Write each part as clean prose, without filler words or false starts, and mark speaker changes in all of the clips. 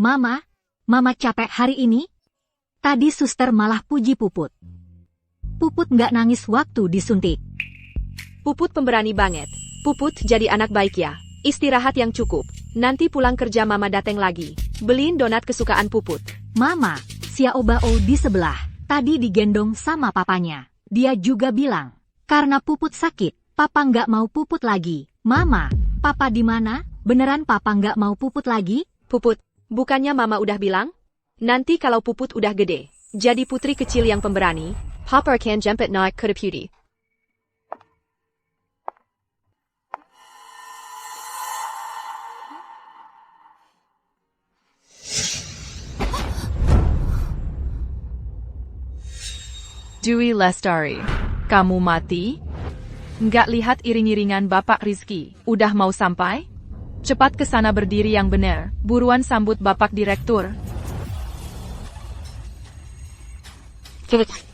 Speaker 1: Mama capek hari ini. Tadi suster malah puji Puput. Puput nggak nangis waktu disuntik.
Speaker 2: Puput pemberani banget. Puput jadi anak baik ya. Istirahat yang cukup. Nanti pulang kerja mama dateng lagi. Beliin donat kesukaan Puput.
Speaker 1: Mama, Xiaobao di sebelah. Tadi digendong sama papanya. Dia juga bilang, karena Puput sakit, papa nggak mau Puput lagi. Mama, papa di mana? Beneran papa nggak mau Puput lagi?
Speaker 2: Puput, bukannya mama udah bilang? Nanti kalau Puput udah gede, jadi putri kecil yang pemberani, papa akan jemput naik ke deputi.
Speaker 3: Dewi Lestari, kamu mati? Nggak lihat iring-iringan Bapak Rizky, udah mau sampai? Cepat ke sana berdiri yang benar, buruan sambut Bapak Direktur.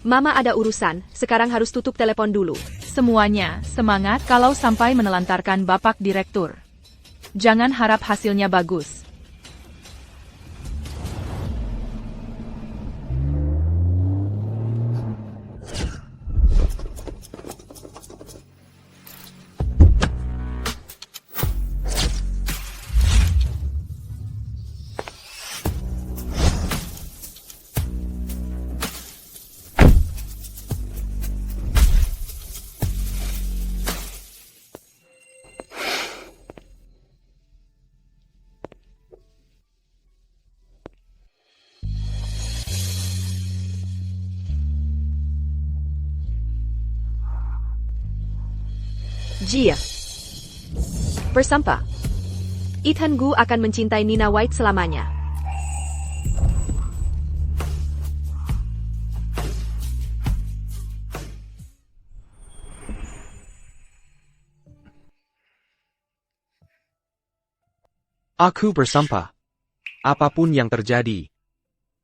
Speaker 2: Mama ada urusan, sekarang harus tutup telepon dulu.
Speaker 3: Semuanya, semangat kalau sampai menelantarkan Bapak Direktur. Jangan harap hasilnya bagus.
Speaker 2: Jia. Bersampah. Ethan Gu akan mencintai Nina White selamanya.
Speaker 4: Aku bersumpah. Apapun yang terjadi,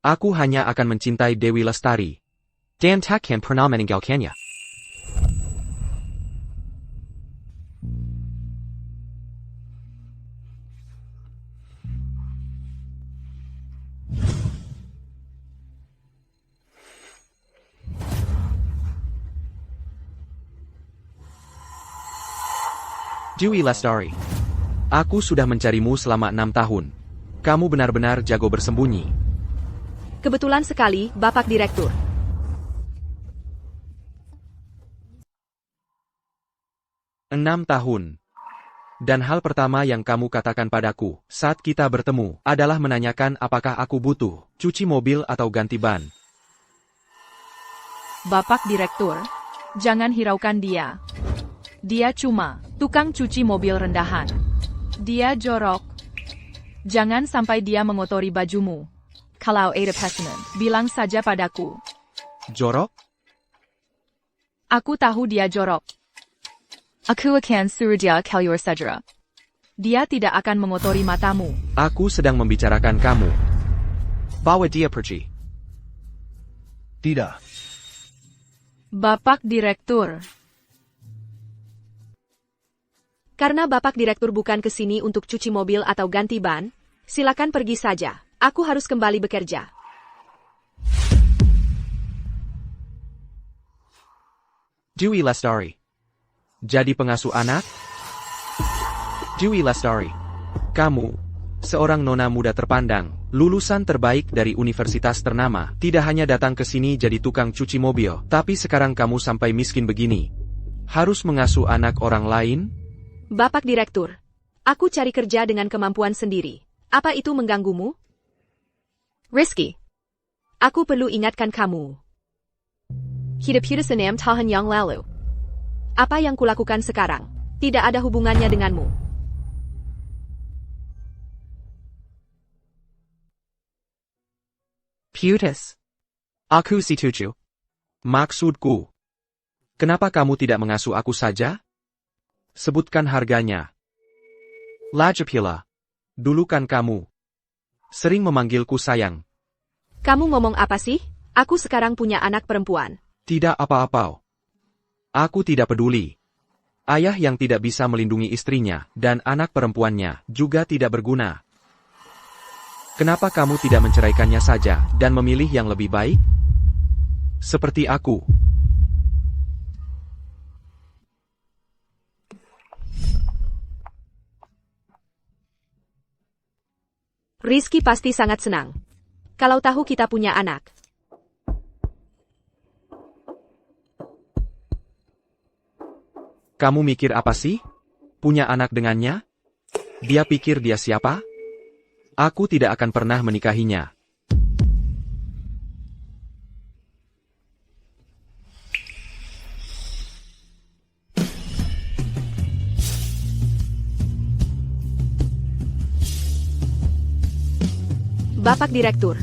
Speaker 4: aku hanya akan mencintai Dewi Lestari. Dan takkan pernah meninggalkannya. Dewi Lestari, aku sudah mencarimu selama 6 tahun. Kamu benar-benar jago bersembunyi.
Speaker 2: Kebetulan sekali, Bapak Direktur.
Speaker 4: Enam tahun. Dan hal pertama yang kamu katakan padaku saat kita bertemu adalah menanyakan apakah aku butuh cuci mobil atau ganti ban.
Speaker 3: Bapak Direktur, jangan hiraukan dia. Dia cuma tukang cuci mobil rendahan. Dia jorok. Jangan sampai dia mengotori bajumu. Kalau ada pesanan, bilang saja padaku.
Speaker 4: Jorok?
Speaker 3: Aku tahu dia jorok. Aku akan suruh dia keluar segera. Dia tidak akan mengotori matamu.
Speaker 4: Aku sedang membicarakan kamu. Bawa dia pergi.
Speaker 5: Tidak.
Speaker 3: Bapak Direktur.
Speaker 2: Karena Bapak Direktur bukan ke sini untuk cuci mobil atau ganti ban, silakan pergi saja. Aku harus kembali bekerja.
Speaker 4: Dewi Lestari. Jadi pengasuh anak? Dewi Lestari. Kamu, seorang nona muda terpandang, lulusan terbaik dari universitas ternama, tidak hanya datang ke sini jadi tukang cuci mobil, tapi sekarang kamu sampai miskin begini. Harus mengasuh anak orang lain?
Speaker 2: Bapak Direktur, aku cari kerja dengan kemampuan sendiri. Apa itu mengganggumu? Rizky, aku perlu ingatkan kamu. Hidup-hidup 6 tahun yang lalu. Apa yang kulakukan sekarang, tidak ada hubungannya denganmu.
Speaker 4: Putus. Aku setuju. Maksudku. Kenapa kamu tidak mengasuh aku saja? Sebutkan harganya. Lajapila. Dulu kan kamu sering memanggilku sayang.
Speaker 2: Kamu ngomong apa sih? Aku sekarang punya anak perempuan.
Speaker 4: Tidak apa-apa. Aku tidak peduli. Ayah yang tidak bisa melindungi istrinya dan anak perempuannya juga tidak berguna. Kenapa kamu tidak menceraikannya saja dan memilih yang lebih baik? Seperti aku.
Speaker 2: Rizky pasti sangat senang. Kalau tahu kita punya anak.
Speaker 4: Kamu mikir apa sih? Punya anak dengannya? Dia pikir dia siapa? Aku tidak akan pernah menikahinya.
Speaker 2: Bapak Direktur,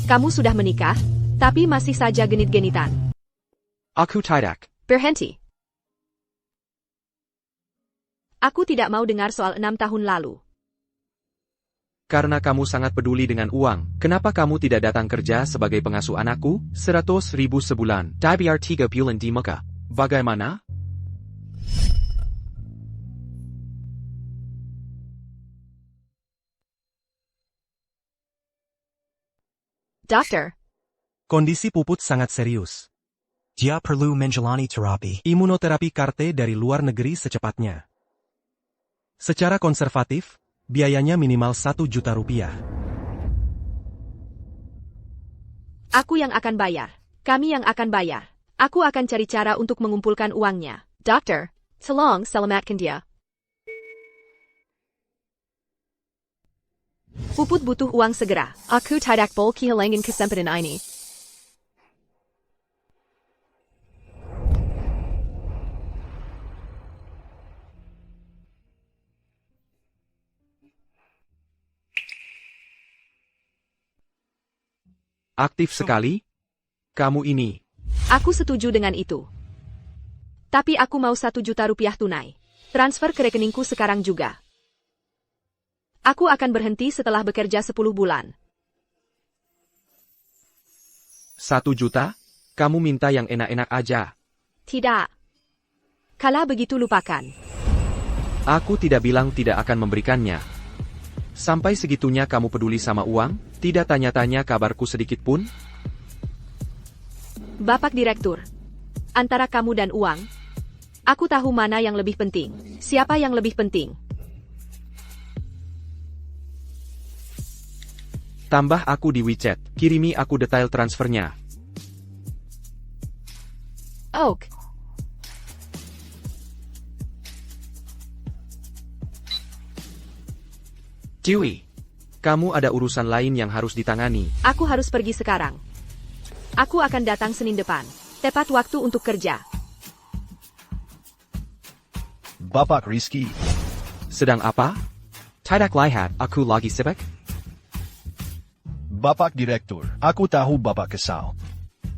Speaker 2: kamu sudah menikah, tapi masih saja genit-genitan.
Speaker 4: Aku tidak.
Speaker 2: Berhenti. Aku tidak mau dengar soal 6 tahun lalu.
Speaker 4: Karena kamu sangat peduli dengan uang, kenapa kamu tidak datang kerja sebagai pengasuh anakku? 100.000 sebulan. Dibayar 3 bulan di muka. Bagaimana?
Speaker 2: Dokter,
Speaker 5: Kondisi Puput sangat serius. Dia perlu menjalani terapi imunoterapi CAR-T dari luar negeri secepatnya. Secara konservatif, biayanya minimal 1 juta rupiah.
Speaker 2: aku yang akan bayar. Kami yang akan bayar. Aku akan cari cara untuk mengumpulkan uangnya. Dokter, tolong selamatkan dia. Puput butuh uang segera. Aku tidak boleh kehilangan kesempatan ini.
Speaker 4: Aktif sekali? Kamu ini.
Speaker 2: Aku setuju dengan itu. Tapi aku mau 1 juta rupiah tunai. Transfer ke rekeningku sekarang juga. Aku akan berhenti setelah bekerja 10 bulan.
Speaker 4: 1 juta? Kamu minta yang enak-enak aja.
Speaker 2: Tidak. Kalau begitu lupakan.
Speaker 4: Aku tidak bilang tidak akan memberikannya. Sampai segitunya kamu peduli sama uang? Tidak tanya-tanya kabarku sedikit pun?
Speaker 2: Bapak Direktur, antara kamu dan uang, aku tahu mana yang lebih penting. Siapa yang lebih penting?
Speaker 4: Tambah aku di WeChat, kirimi aku detail transfernya.
Speaker 2: Oke.
Speaker 4: Ciwi, kamu ada urusan lain yang harus ditangani.
Speaker 2: Aku harus pergi sekarang. Aku akan datang Senin depan. Tepat waktu untuk kerja.
Speaker 6: Bapak Rizky,
Speaker 4: Sedang apa? Tidak lihat, aku lagi sibuk.
Speaker 6: Bapak Direktur, aku tahu Bapak kesal.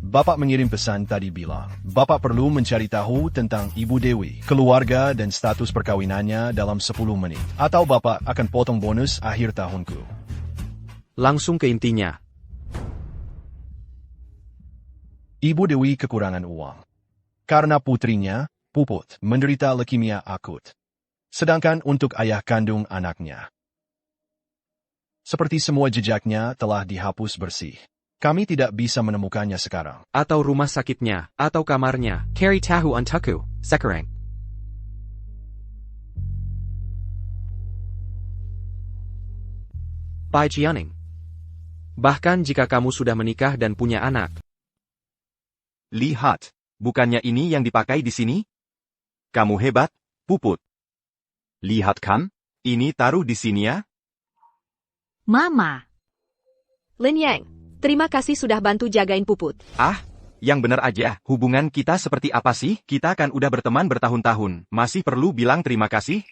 Speaker 6: Bapak mengirim pesan tadi bilang, Bapak perlu mencari tahu tentang Ibu Dewi, keluarga dan status perkawinannya dalam 10 menit. Atau Bapak akan potong bonus akhir tahunku.
Speaker 4: Langsung ke intinya.
Speaker 6: Ibu Dewi kekurangan uang. Karena putrinya, Puput, menderita leukemia akut. Sedangkan untuk ayah kandung anaknya, seperti semua jejaknya telah dihapus bersih. Kami tidak bisa menemukannya sekarang.
Speaker 4: Atau rumah sakitnya, atau kamarnya. Carry tahu untukku, sekarang. Pai Jianing. Bahkan jika kamu sudah menikah dan punya anak.
Speaker 7: Lihat, bukannya ini yang dipakai di sini? Kamu hebat, Puput. Lihat kan, ini taruh di sini ya.
Speaker 1: Mama.
Speaker 2: Lin Yang, terima kasih sudah bantu jagain Puput.
Speaker 7: Ah, yang benar aja, hubungan kita seperti apa sih? Kita kan udah berteman bertahun-tahun, masih perlu bilang terima kasih?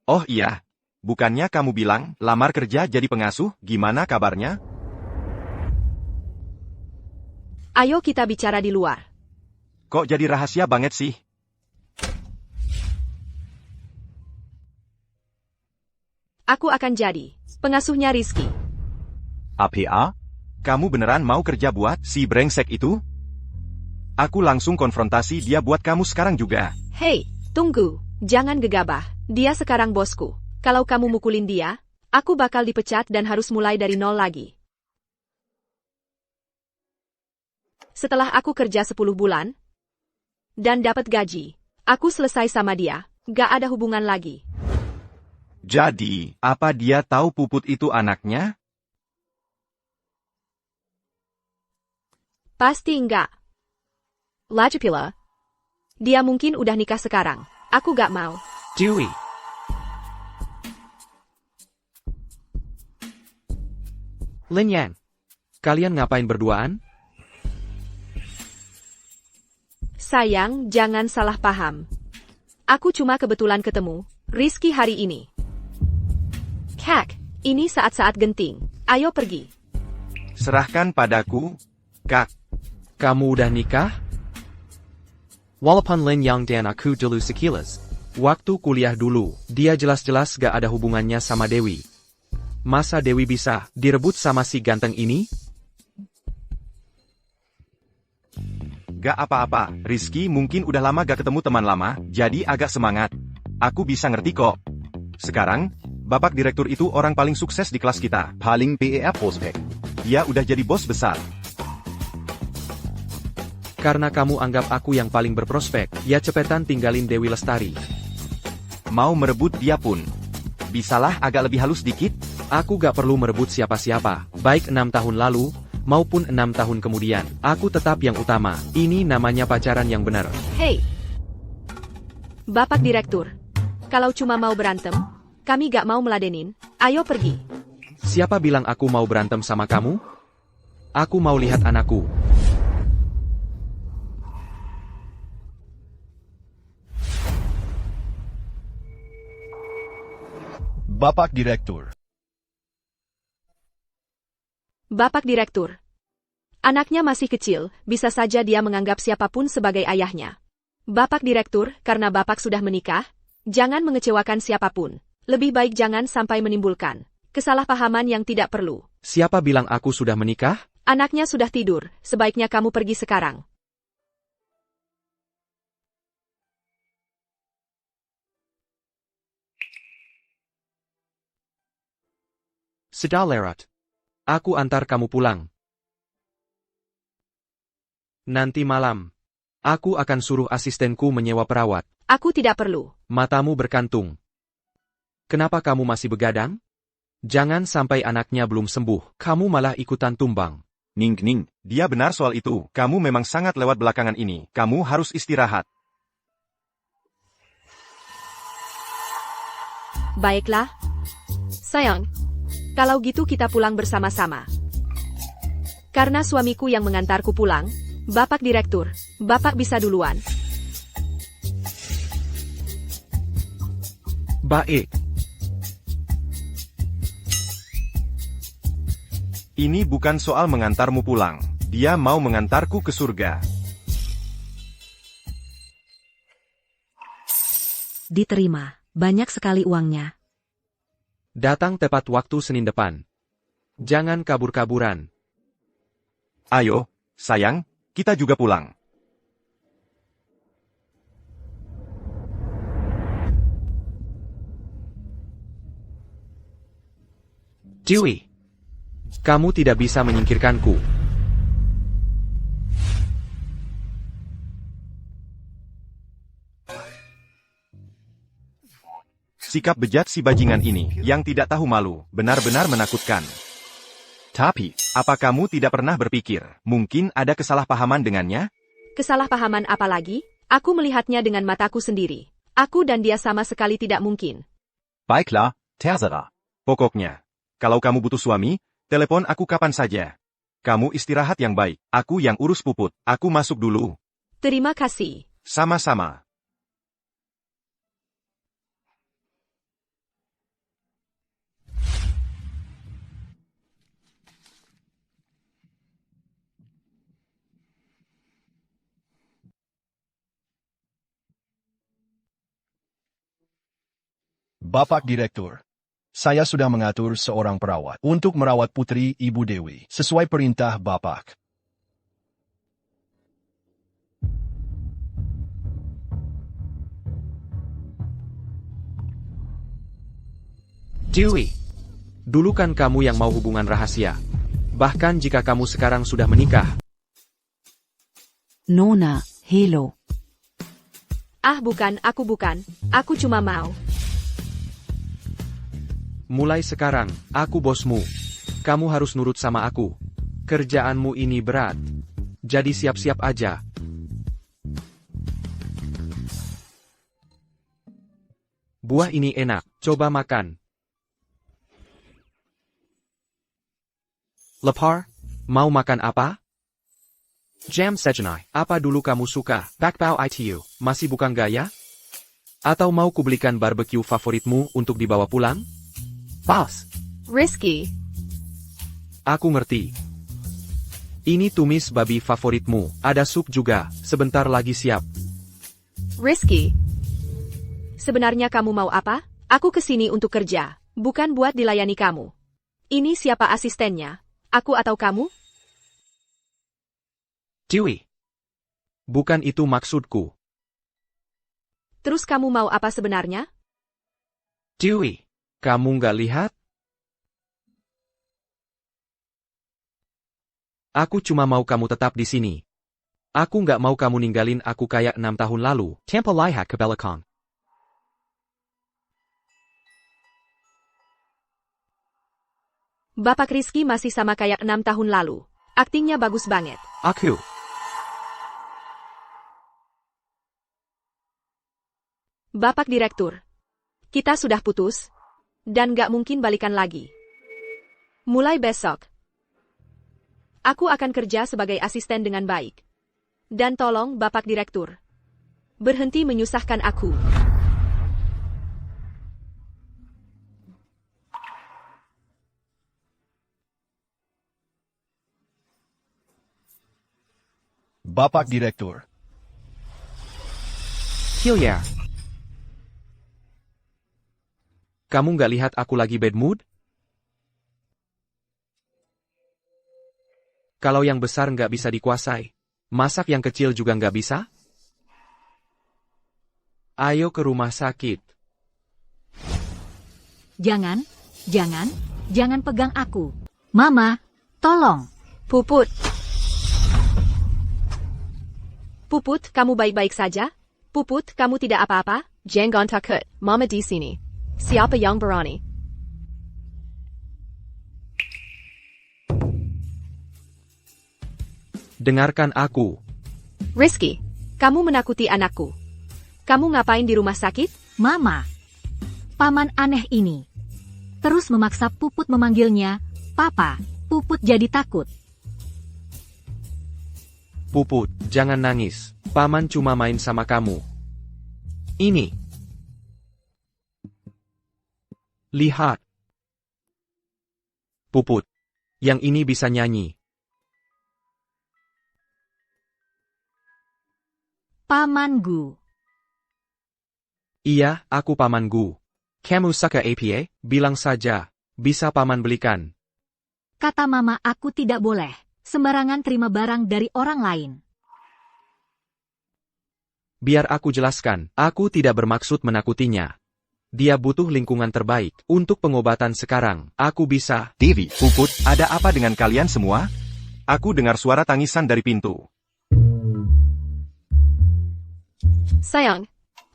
Speaker 7: Oh iya, bukannya kamu bilang, lamar kerja jadi pengasuh, gimana kabarnya?
Speaker 2: Ayo kita bicara di luar.
Speaker 7: Kok jadi rahasia banget sih?
Speaker 2: Aku akan jadi pengasuhnya Rizky.
Speaker 7: APA? Kamu beneran mau kerja buat si brengsek itu? Aku langsung konfrontasi dia buat kamu sekarang juga.
Speaker 2: Hei, tunggu. Jangan gegabah. Dia sekarang bosku. Kalau kamu mukulin dia, Aku bakal dipecat dan harus mulai dari nol lagi. Setelah aku kerja 10 bulan dan dapat gaji, aku selesai sama dia, gak ada hubungan lagi.
Speaker 7: Jadi, apa dia tahu Puput itu anaknya?
Speaker 2: Pasti enggak. Lagi pula, dia mungkin udah nikah sekarang. Aku gak mau.
Speaker 4: Dewey. Lin Yang. Kalian ngapain berduaan?
Speaker 2: Sayang, jangan salah paham. Aku cuma kebetulan ketemu Rizky hari ini. Kak, ini saat-saat genting. Ayo pergi.
Speaker 7: Serahkan padaku, Kak.
Speaker 4: Kamu udah nikah? Walaupun Lin Yang dan aku dulu sekilas. Waktu kuliah dulu, dia jelas-jelas gak ada hubungannya sama Dewi. Masa Dewi bisa direbut sama si ganteng ini?
Speaker 7: Gak apa-apa, Rizky mungkin udah lama gak ketemu teman lama, jadi agak semangat. Aku bisa ngerti kok. Sekarang, Bapak Direktur itu orang paling sukses di kelas kita.
Speaker 8: Paling PER Prospek.
Speaker 7: Dia udah jadi bos besar.
Speaker 4: Karena kamu anggap aku yang paling berprospek, ya cepetan tinggalin Dewi Lestari.
Speaker 7: Mau merebut dia pun. Bisalah agak lebih halus dikit?
Speaker 4: Aku gak perlu merebut siapa-siapa, baik 6 tahun lalu, maupun 6 tahun kemudian. Aku tetap yang utama. Ini namanya pacaran yang benar.
Speaker 2: Hey, Bapak Direktur, kalau cuma mau berantem, kami gak mau meladenin, ayo pergi.
Speaker 4: Siapa bilang aku mau berantem sama kamu? Aku mau lihat anakku.
Speaker 6: Bapak Direktur.
Speaker 2: Bapak Direktur, anaknya masih kecil, bisa saja dia menganggap siapapun sebagai ayahnya. Bapak Direktur, karena Bapak sudah menikah, jangan mengecewakan siapapun. Lebih baik jangan sampai menimbulkan kesalahpahaman yang tidak perlu.
Speaker 4: Siapa bilang aku sudah menikah?
Speaker 2: Anaknya sudah tidur, sebaiknya kamu pergi sekarang.
Speaker 4: Sudah lewat. Aku antar kamu pulang. Nanti malam, aku akan suruh asistenku menyewa perawat.
Speaker 2: Aku tidak perlu.
Speaker 4: Matamu berkantung. Kenapa kamu masih begadang? Jangan sampai anaknya belum sembuh, kamu malah ikutan tumbang.
Speaker 7: Ning, dia benar soal itu. Kamu memang sangat lewat belakangan ini. Kamu harus istirahat.
Speaker 2: Baiklah. Sayang, kalau gitu kita pulang bersama-sama. Karena suamiku yang mengantarku pulang, Bapak Direktur, Bapak bisa duluan.
Speaker 4: Baik.
Speaker 7: Ini bukan soal mengantarmu pulang. Dia mau mengantarku ke surga.
Speaker 1: Diterima, banyak sekali uangnya.
Speaker 4: Datang tepat waktu Senin depan. Jangan kabur-kaburan.
Speaker 7: Ayo, sayang, kita juga pulang.
Speaker 4: Dewey, kamu tidak bisa menyingkirkanku.
Speaker 7: Sikap bejat si bajingan ini, yang tidak tahu malu, benar-benar menakutkan. Tapi, apa kamu tidak pernah berpikir, mungkin ada kesalahpahaman dengannya?
Speaker 2: Kesalahpahaman apa lagi? Aku melihatnya dengan mataku sendiri. Aku dan dia sama sekali tidak mungkin.
Speaker 8: Baiklah, terserah.
Speaker 7: Pokoknya, kalau kamu butuh suami, telepon aku kapan saja. Kamu istirahat yang baik, aku yang urus Puput, aku masuk dulu.
Speaker 2: Terima kasih.
Speaker 7: Sama-sama.
Speaker 6: Bapak Direktur, saya sudah mengatur seorang perawat untuk merawat putri Ibu Dewi sesuai perintah Bapak.
Speaker 4: Dewey, Dulu kan kamu yang mau hubungan rahasia. Bahkan jika kamu sekarang sudah menikah.
Speaker 3: Nona, hello.
Speaker 2: Ah bukan, aku cuma mau.
Speaker 4: Mulai sekarang, aku bosmu. Kamu harus nurut sama aku. Kerjaanmu ini berat. Jadi siap-siap aja. Buah ini enak, coba makan. Lapar? Mau makan apa? Jam sejenai, apa dulu kamu suka? Bakpao itu, masih bukan gaya? Atau mau kubelikan barbecue favoritmu untuk dibawa pulang?
Speaker 8: Boss.
Speaker 2: Risky.
Speaker 4: Aku ngerti. Ini tumis babi favoritmu, ada sup juga, sebentar lagi siap.
Speaker 2: Risky. Sebenarnya kamu mau apa? Aku kesini untuk kerja, bukan buat dilayani kamu. Ini siapa asistennya? Aku atau kamu?
Speaker 4: Dewey. Bukan itu maksudku.
Speaker 2: Terus kamu mau apa sebenarnya?
Speaker 4: Dewey, kamu nggak lihat? Aku cuma mau kamu tetap di sini. Aku nggak mau kamu ninggalin aku kayak 6 tahun lalu.
Speaker 7: Tampa lihat ke belakang.
Speaker 2: Bapak Rizky masih sama kayak 6 tahun lalu. Aktingnya bagus banget.
Speaker 7: Aku.
Speaker 2: Bapak Direktur. Kita sudah putus. Dan gak mungkin balikan lagi. Mulai besok. Aku akan kerja sebagai asisten dengan baik. Dan tolong Bapak Direktur. Berhenti menyusahkan aku.
Speaker 6: Bapak Direktur.
Speaker 4: Hilya. Kamu nggak lihat aku lagi bad mood? Kalau yang besar nggak bisa dikuasai, masak yang kecil juga nggak bisa? Ayo ke rumah sakit.
Speaker 1: Jangan pegang aku. Mama, tolong.
Speaker 2: Puput. Puput, kamu baik-baik saja? Puput, kamu tidak apa-apa? Jangan takut, Mama di sini. Siapa yang berani?
Speaker 4: Dengarkan aku.
Speaker 2: Rizky, kamu menakuti anakku. Kamu ngapain di rumah sakit?
Speaker 1: Mama. Paman aneh ini. Terus memaksa Puput memanggilnya, Papa. Puput jadi takut.
Speaker 4: Puput, jangan nangis. Paman cuma main sama kamu. Ini. Lihat. Puput. Yang ini bisa nyanyi.
Speaker 1: Pamanku.
Speaker 4: Iya, aku pamanku. Kamu suka APA? Bilang saja. Bisa paman belikan.
Speaker 1: Kata mama aku tidak boleh sembarangan terima barang dari orang lain.
Speaker 4: Biar aku jelaskan, aku tidak bermaksud menakutinya. Dia butuh lingkungan terbaik. Untuk pengobatan sekarang, aku bisa.
Speaker 7: Devi, Puput, ada apa dengan kalian semua? Aku dengar suara tangisan dari pintu.
Speaker 2: Sayang,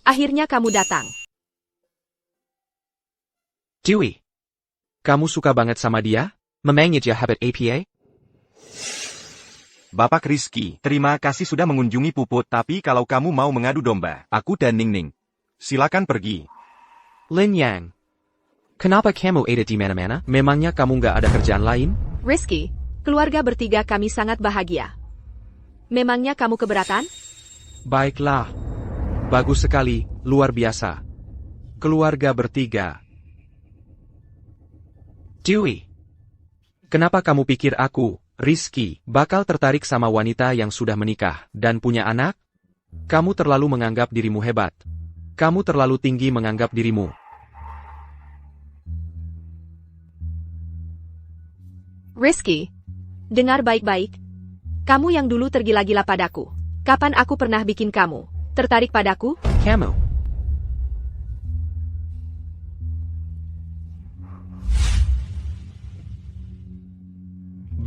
Speaker 2: akhirnya kamu datang.
Speaker 4: Dewey. Kamu suka banget sama dia? Memangnya dia habit APA?
Speaker 7: Bapak Rizky, terima kasih sudah mengunjungi Puput, tapi kalau kamu mau mengadu domba, aku dan Ningning. Silakan pergi.
Speaker 4: Lin Yang. Kenapa kamu ada di mana-mana? Memangnya kamu nggak ada kerjaan lain?
Speaker 2: Rizky, keluarga bertiga kami sangat bahagia. Memangnya kamu keberatan?
Speaker 4: Baiklah. Bagus sekali, luar biasa. Keluarga bertiga. Dewey. Kenapa kamu pikir aku, Rizky, bakal tertarik sama wanita yang sudah menikah dan punya anak? Kamu terlalu menganggap dirimu hebat. Kamu terlalu tinggi menganggap dirimu.
Speaker 2: Rizky, dengar baik-baik. Kamu yang dulu tergila-gila padaku. Kapan aku pernah bikin kamu tertarik padaku?
Speaker 4: Kamu.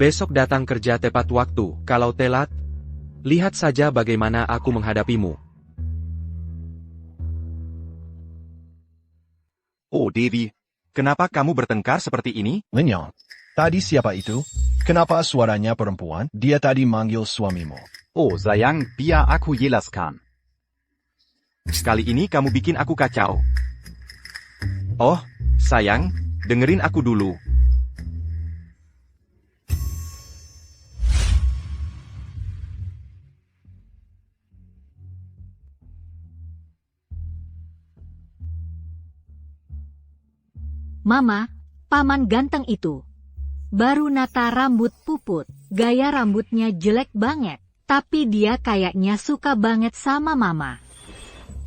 Speaker 4: Besok datang kerja tepat waktu. Kalau telat, lihat saja bagaimana aku menghadapimu.
Speaker 7: Oh Devi, kenapa kamu bertengkar seperti ini?
Speaker 6: Linyon, tadi siapa itu? Kenapa suaranya perempuan? Dia tadi manggil suamimu.
Speaker 8: Oh sayang, biar aku jelaskan.
Speaker 7: Kali ini kamu bikin aku kacau. Oh, sayang, dengerin aku dulu.
Speaker 1: Mama, paman ganteng itu. Baru nata rambut puput, gaya rambutnya jelek banget. Tapi dia kayaknya suka banget sama mama.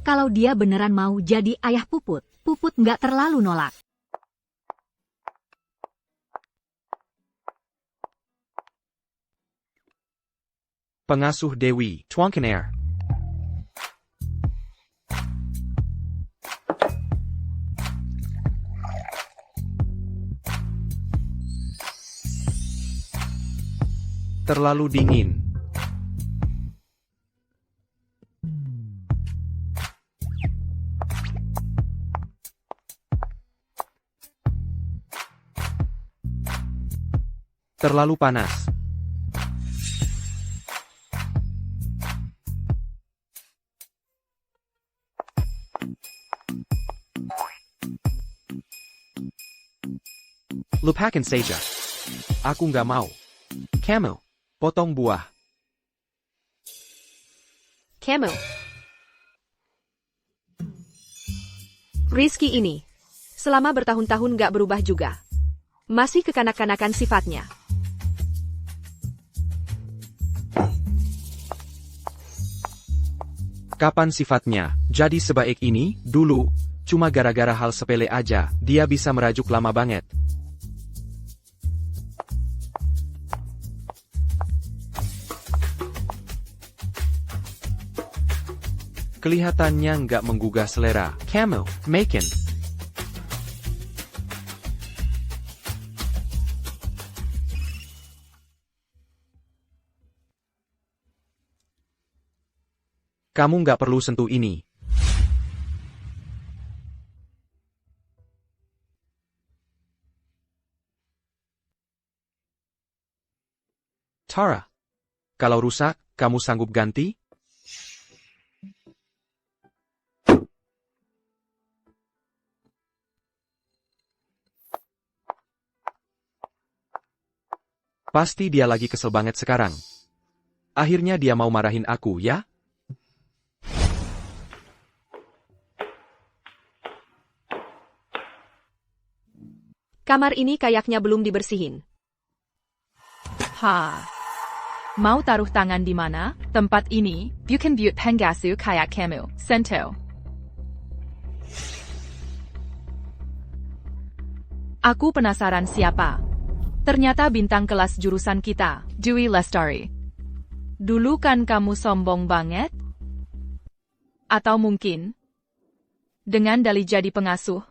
Speaker 1: Kalau dia beneran mau jadi ayah puput, puput nggak terlalu nolak.
Speaker 4: Pengasuh Dewi, Twonkenair. Terlalu dingin. Terlalu panas. Lupakan saja. Aku nggak mau. Kamu, potong buah.
Speaker 2: Kamu. Rizky ini, selama bertahun-tahun gak berubah juga. Masih kekanak-kanakan sifatnya.
Speaker 4: Kapan sifatnya jadi sebaik ini? Dulu, cuma gara-gara hal sepele aja, dia bisa merajuk lama banget. Kelihatannya nggak menggugah selera. Kamu, Macon. Kamu nggak perlu sentuh ini. Tara, kalau rusak, kamu sanggup ganti? Pasti dia lagi kesel banget sekarang. Akhirnya dia mau marahin aku, ya?
Speaker 2: Kamar ini kayaknya belum dibersihin.
Speaker 3: Mau taruh tangan di mana? Tempat ini, bukan buat pengasuh kayak kamu, Sento. Aku penasaran siapa. Ternyata bintang kelas jurusan kita, Dewi Lestari. Dulu kan kamu sombong banget? Atau mungkin, dengan dalih jadi pengasuh,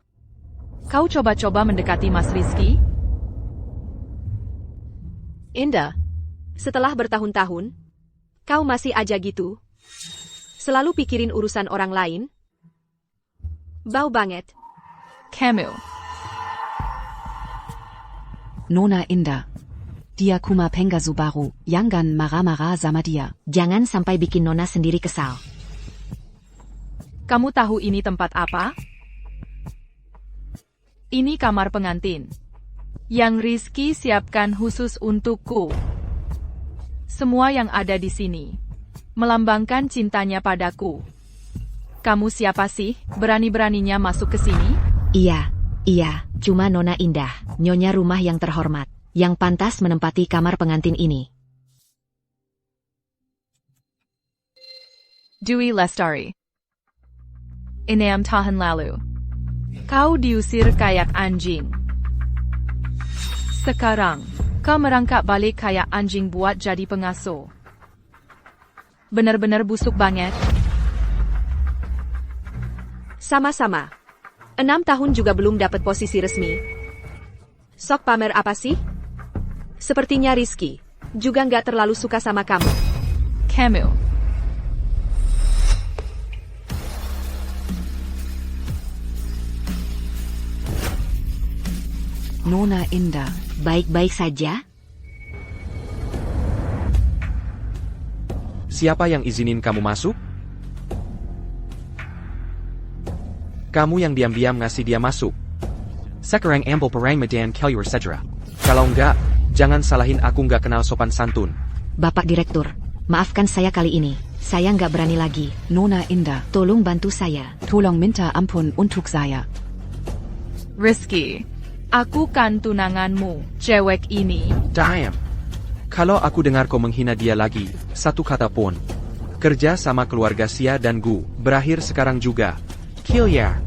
Speaker 3: kau coba-coba mendekati Mas Rizky?
Speaker 2: Indah, setelah bertahun-tahun, kau masih aja gitu? Selalu pikirin urusan orang lain? Bau banget.
Speaker 3: Kamu.
Speaker 9: Nona Indah. Dia kuma pengasuh baru, jangan marah-marah sama dia.
Speaker 1: Jangan sampai bikin Nona sendiri kesal.
Speaker 3: Kamu tahu ini tempat apa? Ini kamar pengantin. Yang Rizky siapkan khusus untukku. Semua yang ada di sini melambangkan cintanya padaku. Kamu siapa sih? Berani-beraninya masuk ke sini?
Speaker 1: Iya, cuma Nona Indah, nyonya rumah yang terhormat, yang pantas menempati kamar pengantin ini.
Speaker 3: Dewi Lestari. 6 tahun lalu. Kau diusir kayak anjing. Sekarang, kau merangkak balik kayak anjing buat jadi pengasuh. Benar-benar busuk banget.
Speaker 2: Sama-sama. 6 tahun juga belum dapat posisi resmi. Sok pamer apa sih? Sepertinya Rizky juga nggak terlalu suka sama kamu.
Speaker 3: Camille.
Speaker 9: Nona Indah.
Speaker 1: Baik-baik saja?
Speaker 4: Siapa yang izinin kamu masuk? Kamu yang diam-diam ngasih dia masuk. Sekarang ambil perang medan Kellyur Sedra. Kalau enggak, jangan salahin aku nggak kenal sopan santun.
Speaker 1: Bapak Direktur, maafkan saya kali ini. Saya nggak berani lagi.
Speaker 9: Nona Indah.
Speaker 1: Tolong bantu saya.
Speaker 9: Tolong minta ampun untuk saya.
Speaker 3: Rizky. Aku kan tunanganmu, cewek ini.
Speaker 4: Damn. Kalau aku dengar kau menghina dia lagi, satu kata pun. Kerja sama keluarga Sia dan Gu, berakhir sekarang juga. Kill ya.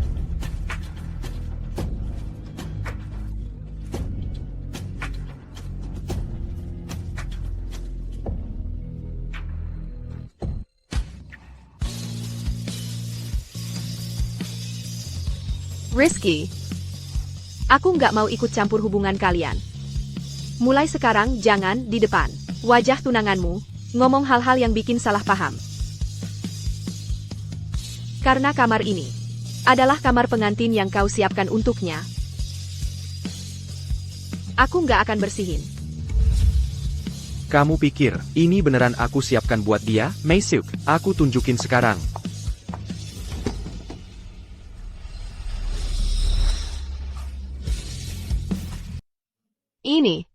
Speaker 2: Rizky, aku nggak mau ikut campur hubungan kalian. Mulai sekarang jangan di depan wajah tunanganmu ngomong hal-hal yang bikin salah paham. Karena kamar ini adalah kamar pengantin yang kau siapkan untuknya. Aku nggak akan bersihin.
Speaker 4: Kamu pikir, ini beneran aku siapkan buat dia? Meisuk, aku tunjukin sekarang.
Speaker 2: Ini.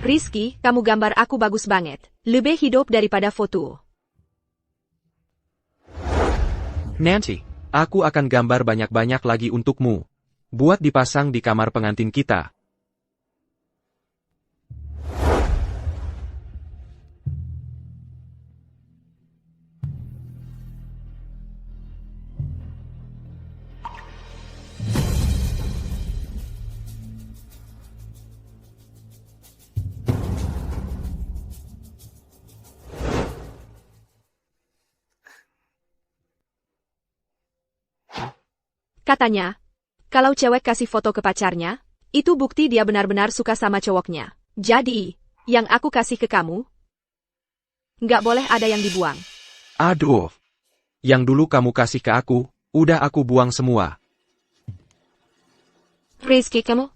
Speaker 2: Rizky, kamu gambar aku bagus banget. Lebih hidup daripada foto.
Speaker 4: Nanti, aku akan gambar banyak-banyak lagi untukmu. Buat dipasang di kamar pengantin kita.
Speaker 2: Katanya, kalau cewek kasih foto ke pacarnya, itu bukti dia benar-benar suka sama cowoknya. Jadi, yang aku kasih ke kamu, nggak boleh ada yang dibuang.
Speaker 4: Aduh. Yang dulu kamu kasih ke aku, udah aku buang semua.
Speaker 2: Rizky, kamu?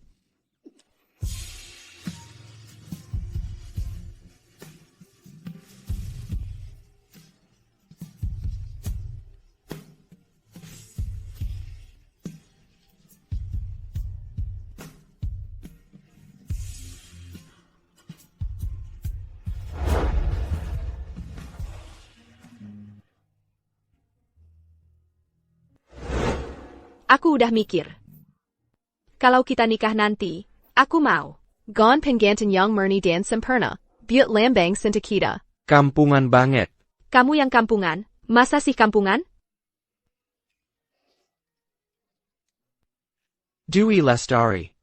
Speaker 2: Aku udah mikir. Kalau kita nikah nanti, aku mau. Gon penggantin yang murni dan sempurna. Buat lambang cinta kita.
Speaker 4: Kampungan banget.
Speaker 2: Kamu yang kampungan, masa sih kampungan?
Speaker 4: Dewi Lestari.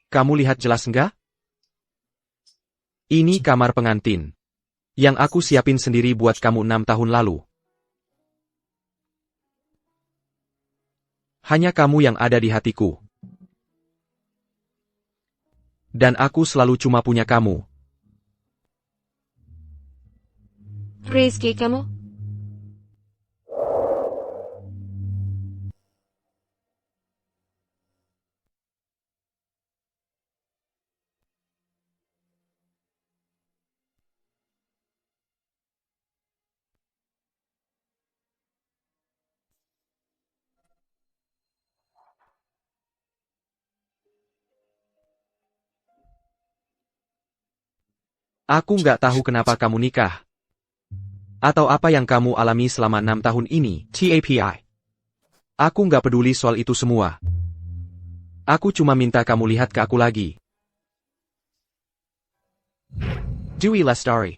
Speaker 4: Kamu lihat jelas enggak? Ini kamar pengantin. Yang aku siapin sendiri buat kamu 6 tahun lalu. Hanya kamu yang ada di hatiku. Dan aku selalu cuma punya kamu.
Speaker 2: Rizky, kamu?
Speaker 4: Aku nggak tahu kenapa kamu nikah. Atau apa yang kamu alami selama 6 tahun ini, TAPI. Aku nggak peduli soal itu semua. Aku cuma minta kamu lihat ke aku lagi. Dewi Lestari.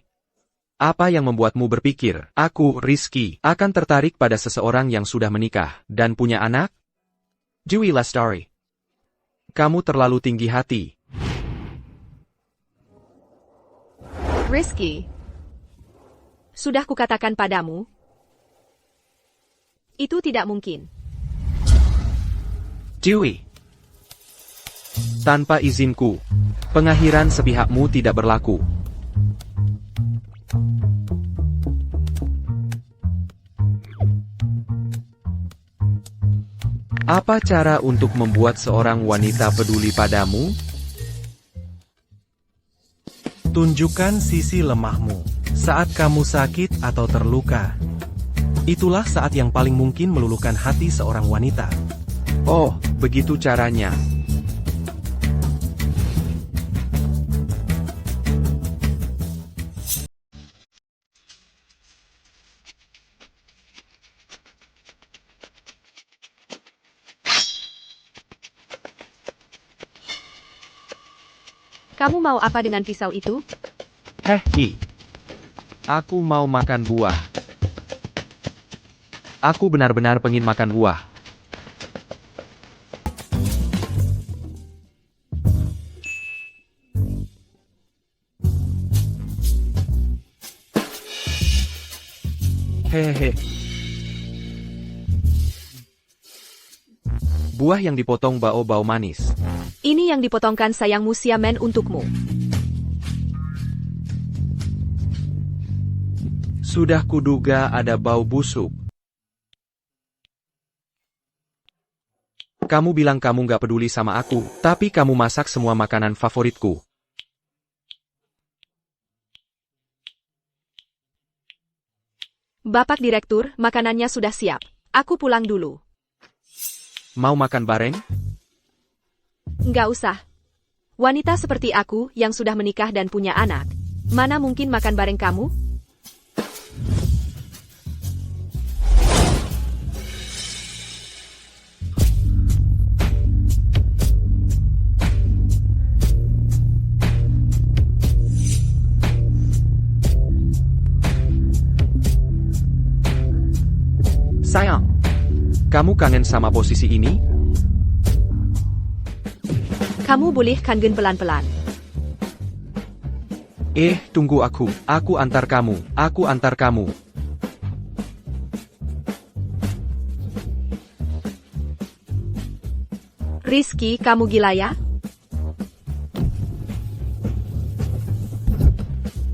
Speaker 4: Apa yang membuatmu berpikir, aku, Rizky, akan tertarik pada seseorang yang sudah menikah dan punya anak? Dwi Lestari. Kamu terlalu tinggi hati.
Speaker 2: Rizky. Sudah kukatakan padamu. Itu tidak mungkin.
Speaker 4: Dwi. Tanpa izinku, pengakhiran sepihakmu tidak berlaku. Apa cara untuk membuat seorang wanita peduli padamu?
Speaker 5: Tunjukkan sisi lemahmu saat kamu sakit atau terluka. Itulah saat yang paling mungkin meluluhkan hati seorang wanita.
Speaker 4: Oh, begitu caranya.
Speaker 2: Kamu mau apa dengan pisau itu?
Speaker 4: Hei, aku mau makan buah. Aku benar-benar pengen makan buah. Hehehe. Buah yang dipotong bau manis.
Speaker 2: Ini yang dipotongkan sayangmu siamen untukmu.
Speaker 4: Sudah kuduga ada bau busuk. Kamu bilang kamu gak peduli sama aku, tapi kamu masak semua makanan favoritku.
Speaker 2: Bapak Direktur, makanannya sudah siap. Aku pulang dulu.
Speaker 4: Mau makan bareng?
Speaker 2: Nggak usah. Wanita seperti aku yang sudah menikah dan punya anak, mana mungkin makan bareng kamu?
Speaker 4: Sayang, kamu kangen sama posisi ini?
Speaker 2: Kamu boleh kangen pelan-pelan.
Speaker 4: Tunggu aku. Aku antar kamu. Aku antar kamu.
Speaker 2: Rizky, kamu gila ya?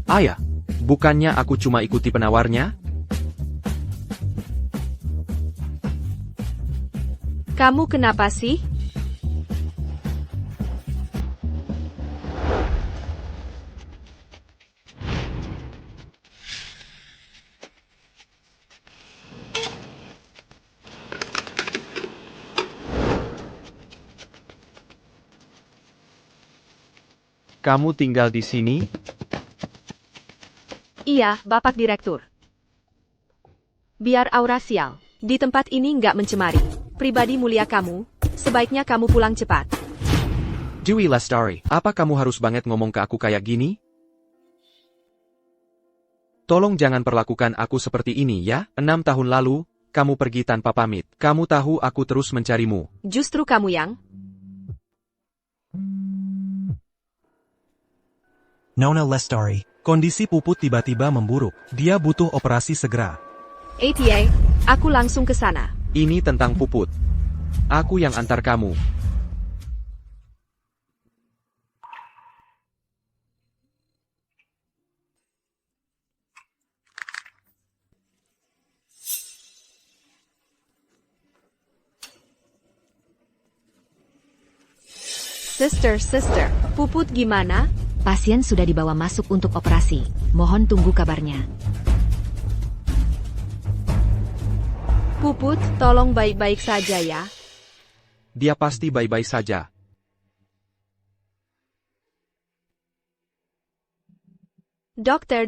Speaker 4: Ayah, bukannya aku cuma ikuti penawarnya?
Speaker 2: Kamu kenapa sih?
Speaker 4: Kamu tinggal di sini?
Speaker 2: Iya, Bapak Direktur. Biar aura sial di tempat ini nggak mencemari pribadi mulia kamu, sebaiknya kamu pulang cepat.
Speaker 4: Dwi Lestari, apa kamu harus banget ngomong ke aku kayak gini? Tolong jangan perlakukan aku seperti ini ya. 6 tahun lalu, kamu pergi tanpa pamit. Kamu tahu aku terus mencarimu.
Speaker 2: Justru kamu yang...
Speaker 5: Nona Lestari, kondisi Puput tiba-tiba memburuk. Dia butuh operasi segera.
Speaker 2: ATA, aku langsung ke sana.
Speaker 4: Ini tentang Puput. Aku yang antar kamu.
Speaker 2: Sister, Puput gimana?
Speaker 1: Pasien sudah dibawa masuk untuk operasi. Mohon tunggu kabarnya.
Speaker 2: Puput, tolong baik-baik saja ya.
Speaker 4: Dia pasti baik-baik saja.
Speaker 2: Dokter.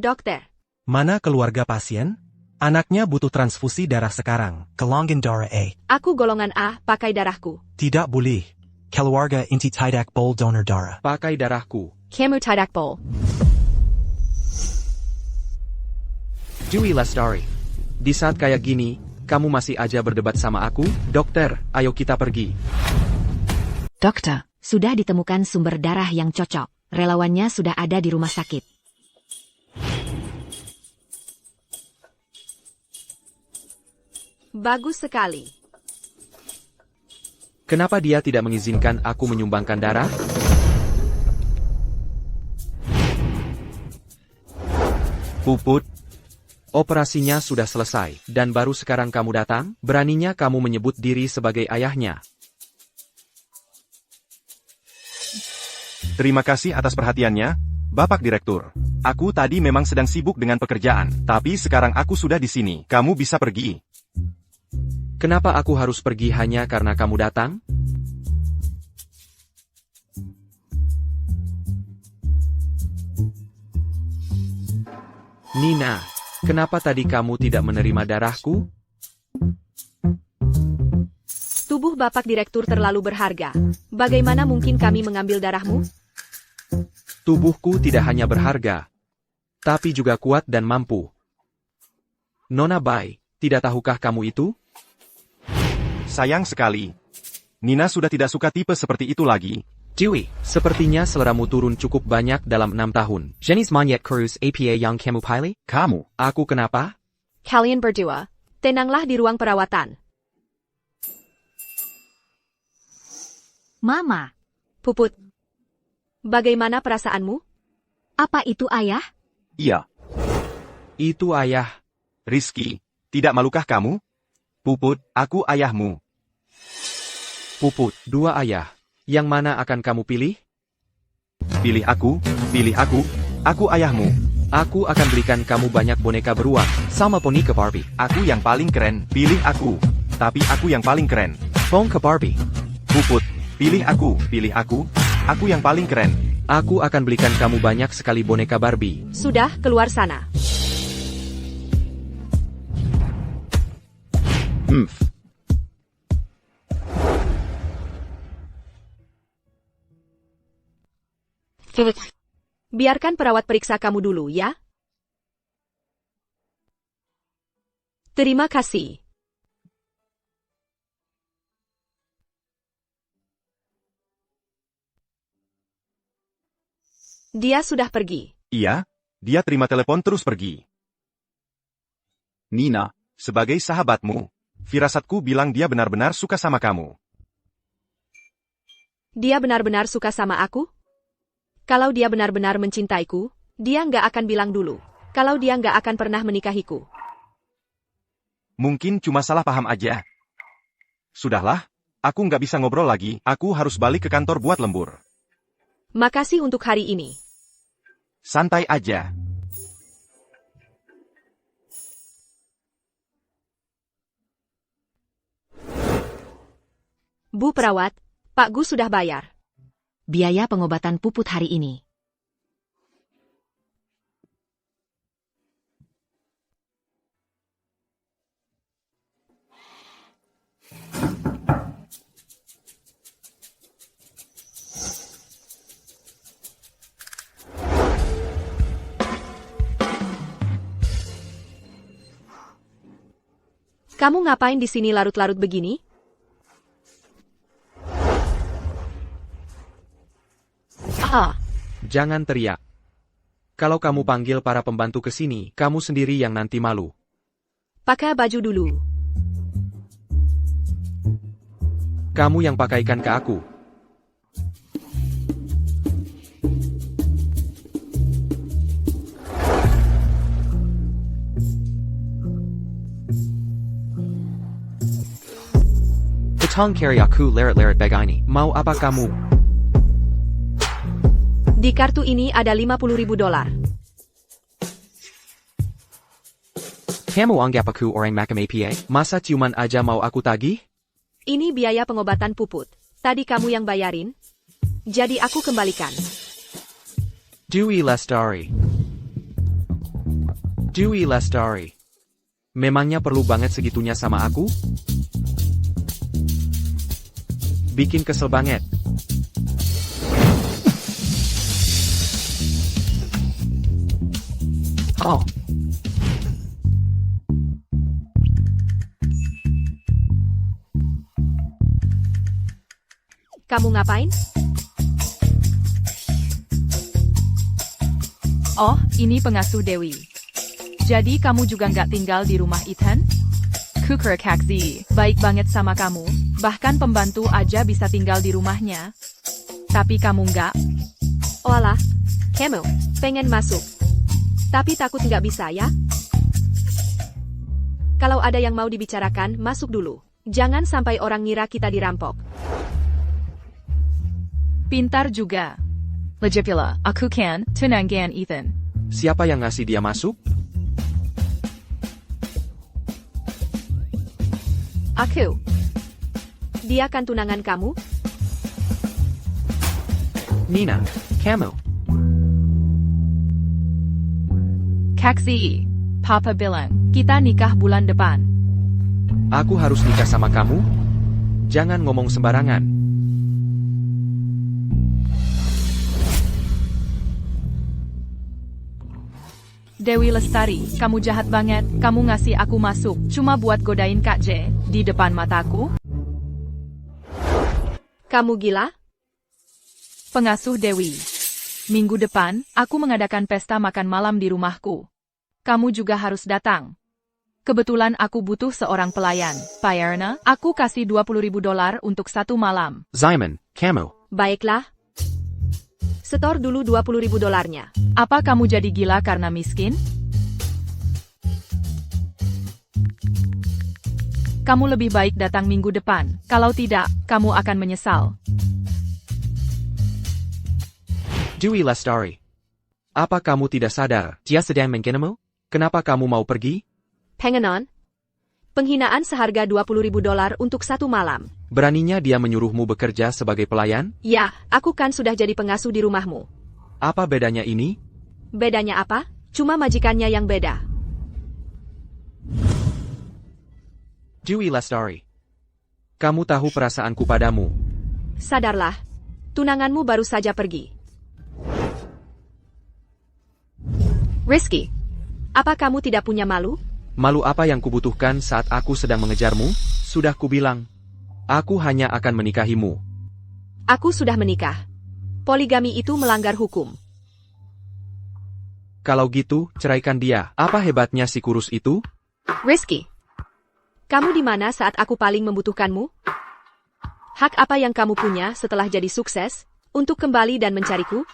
Speaker 5: Mana keluarga pasien? Anaknya butuh transfusi darah sekarang. Golongan darah A.
Speaker 2: Aku golongan A, pakai darahku.
Speaker 5: Tidak boleh. Keluarga inti tidak boleh donor darah.
Speaker 4: Pakai darahku.
Speaker 2: Kamu tidak boleh.
Speaker 4: Dewey Lestari. Di saat kayak gini, kamu masih aja berdebat sama aku? Dokter, ayo kita pergi.
Speaker 9: Dokter,
Speaker 1: Sudah ditemukan sumber darah yang cocok. Relawannya sudah ada di rumah sakit.
Speaker 2: Bagus sekali.
Speaker 4: Kenapa dia tidak mengizinkan aku menyumbangkan darah?
Speaker 7: Puput,
Speaker 4: Operasinya sudah selesai, dan baru sekarang kamu datang? Beraninya kamu menyebut diri sebagai ayahnya.
Speaker 7: terima kasih atas perhatiannya, Bapak Direktur. Aku tadi memang sedang sibuk dengan pekerjaan, tapi sekarang aku sudah di sini. Kamu bisa pergi.
Speaker 4: Kenapa aku harus pergi hanya karena kamu datang? Nina, kenapa tadi kamu tidak menerima darahku?
Speaker 2: Tubuh Bapak Direktur terlalu berharga. Bagaimana mungkin kami mengambil darahmu?
Speaker 4: Tubuhku tidak hanya berharga, tapi juga kuat dan mampu. Nona Bai, tidak tahukah kamu itu?
Speaker 7: Sayang sekali. Nina sudah tidak suka tipe seperti itu lagi.
Speaker 4: Dewey, sepertinya seleramu turun cukup banyak dalam 6 tahun. Jenis monyet kurus APA yang kamu pilih?
Speaker 7: Kamu,
Speaker 4: Aku kenapa?
Speaker 2: Kalian berdua, tenanglah di ruang perawatan.
Speaker 1: Mama,
Speaker 2: Puput, bagaimana perasaanmu?
Speaker 1: apa itu ayah?
Speaker 7: iya.
Speaker 4: Itu ayah.
Speaker 7: Rizky, tidak malukah kamu? Puput, aku ayahmu.
Speaker 4: Puput, 2 ayah. Yang mana akan kamu pilih?
Speaker 7: Pilih aku, aku ayahmu.
Speaker 4: Aku akan belikan kamu banyak boneka beruang, sama poni ke Barbie.
Speaker 7: Aku yang paling keren, pilih aku. Tapi aku yang paling keren.
Speaker 4: Phone ke Barbie.
Speaker 7: Puput, pilih aku aku yang paling keren.
Speaker 4: Aku akan belikan kamu banyak sekali boneka Barbie.
Speaker 2: Sudah, keluar sana. Biarkan perawat periksa kamu dulu, ya. Terima kasih. Dia sudah pergi.
Speaker 7: Iya, dia terima telepon terus pergi. Nina, sebagai sahabatmu, firasatku bilang dia benar-benar suka sama kamu.
Speaker 2: Dia benar-benar suka sama aku? Kalau dia benar-benar mencintaiku, dia nggak akan bilang dulu. Kalau dia nggak akan pernah menikahiku.
Speaker 7: Mungkin cuma salah paham aja. Sudahlah, aku nggak bisa ngobrol lagi, aku harus balik ke kantor buat lembur.
Speaker 2: Makasih untuk hari ini.
Speaker 7: Santai aja.
Speaker 2: Bu perawat, Pak Gu sudah bayar.
Speaker 1: Biaya pengobatan Puput hari ini.
Speaker 2: Kamu ngapain di sini larut-larut begini?
Speaker 4: Jangan teriak. Kalau kamu panggil para pembantu ke sini, kamu sendiri yang nanti malu.
Speaker 2: Pakai baju dulu.
Speaker 4: Kamu yang pakaikan ke aku. Tolong carry aku leret-leret bag ini. Mau apa kamu?
Speaker 2: Di kartu ini ada $50.000.
Speaker 4: Kamu anggap aku orang macam APA? Masa ciuman aja mau aku tagih?
Speaker 2: Ini biaya pengobatan Puput. Tadi kamu yang bayarin. Jadi aku kembalikan.
Speaker 4: Dewey Lestari. Dewey Lestari. Memangnya perlu banget segitunya sama aku? Bikin kesel banget. Oh.
Speaker 2: Kamu ngapain?
Speaker 3: Oh, ini pengasuh Dewi. Jadi kamu juga nggak tinggal di rumah Ethan? Kuker Kakzi, baik banget sama kamu. Bahkan pembantu aja bisa tinggal di rumahnya. Tapi kamu nggak?
Speaker 2: Oalah, kamu pengen masuk. Tapi takut nggak bisa ya? Kalau ada yang mau dibicarakan, masuk dulu. Jangan sampai orang ngira kita dirampok.
Speaker 3: Pintar juga. Lagipula, aku kan tunangan Ethan.
Speaker 4: Siapa yang ngasih dia masuk?
Speaker 2: Aku. Dia kan tunangan kamu?
Speaker 4: Nina, kamu.
Speaker 3: Kakzi, Papa bilang, kita nikah bulan depan.
Speaker 4: Aku harus nikah sama kamu? Jangan ngomong sembarangan.
Speaker 3: Dewi Lestari, kamu jahat banget. Kamu ngasih aku masuk cuma buat godain Kak J di depan mataku?
Speaker 2: Kamu gila?
Speaker 3: Pengasuh Dewi. Minggu depan, aku mengadakan pesta makan malam di rumahku. Kamu juga harus datang. Kebetulan aku butuh seorang pelayan. Payarna, aku kasih $20.000 untuk 1 malam.
Speaker 4: Simon, kamu.
Speaker 2: Baiklah. Setor dulu $20.000.
Speaker 3: Apa kamu jadi gila karena miskin? Kamu lebih baik datang minggu depan. Kalau tidak, kamu akan menyesal.
Speaker 4: Dewi Lestari. Apa kamu tidak sadar? Dia sedang menghinamu? Kenapa kamu mau pergi?
Speaker 2: Pengenon? Penghinaan seharga $20.000 untuk 1 malam.
Speaker 4: Beraninya dia menyuruhmu bekerja sebagai pelayan?
Speaker 2: Ya, aku kan sudah jadi pengasuh di rumahmu.
Speaker 4: Apa bedanya ini?
Speaker 2: Bedanya apa? Cuma majikannya yang beda.
Speaker 4: Dewi Lestari. Kamu tahu perasaanku padamu.
Speaker 2: Sadarlah. Tunanganmu baru saja pergi. Rizky, apa kamu tidak punya malu?
Speaker 4: Malu apa yang kubutuhkan saat aku sedang mengejarmu? Sudah kubilang. Aku hanya akan menikahimu.
Speaker 2: Aku sudah menikah. Poligami itu melanggar hukum.
Speaker 4: Kalau gitu, ceraikan dia. Apa hebatnya si kurus itu?
Speaker 2: Rizky, kamu di mana saat aku paling membutuhkanmu? Hak apa yang kamu punya setelah jadi sukses untuk kembali dan mencariku?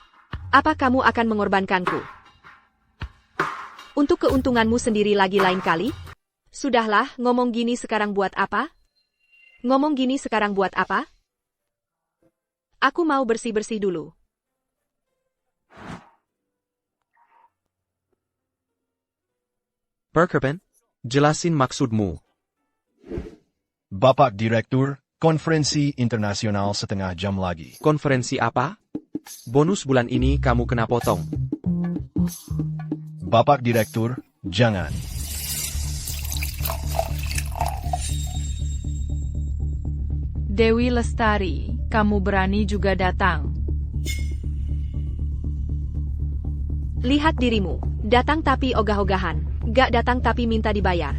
Speaker 2: Apa kamu akan mengorbankanku? Untuk keuntunganmu sendiri lagi lain kali? Sudahlah, ngomong gini sekarang buat apa? Ngomong gini sekarang buat apa? Aku mau bersih-bersih dulu.
Speaker 4: Perkerpen, jelasin maksudmu.
Speaker 6: Bapak Direktur, konferensi internasional setengah jam lagi.
Speaker 4: Konferensi apa? Bonus bulan ini kamu kena potong.
Speaker 6: Bapak Direktur, jangan.
Speaker 3: Dewi Lestari, kamu berani juga datang.
Speaker 2: Lihat dirimu, datang tapi ogah-ogahan, gak datang tapi minta dibayar.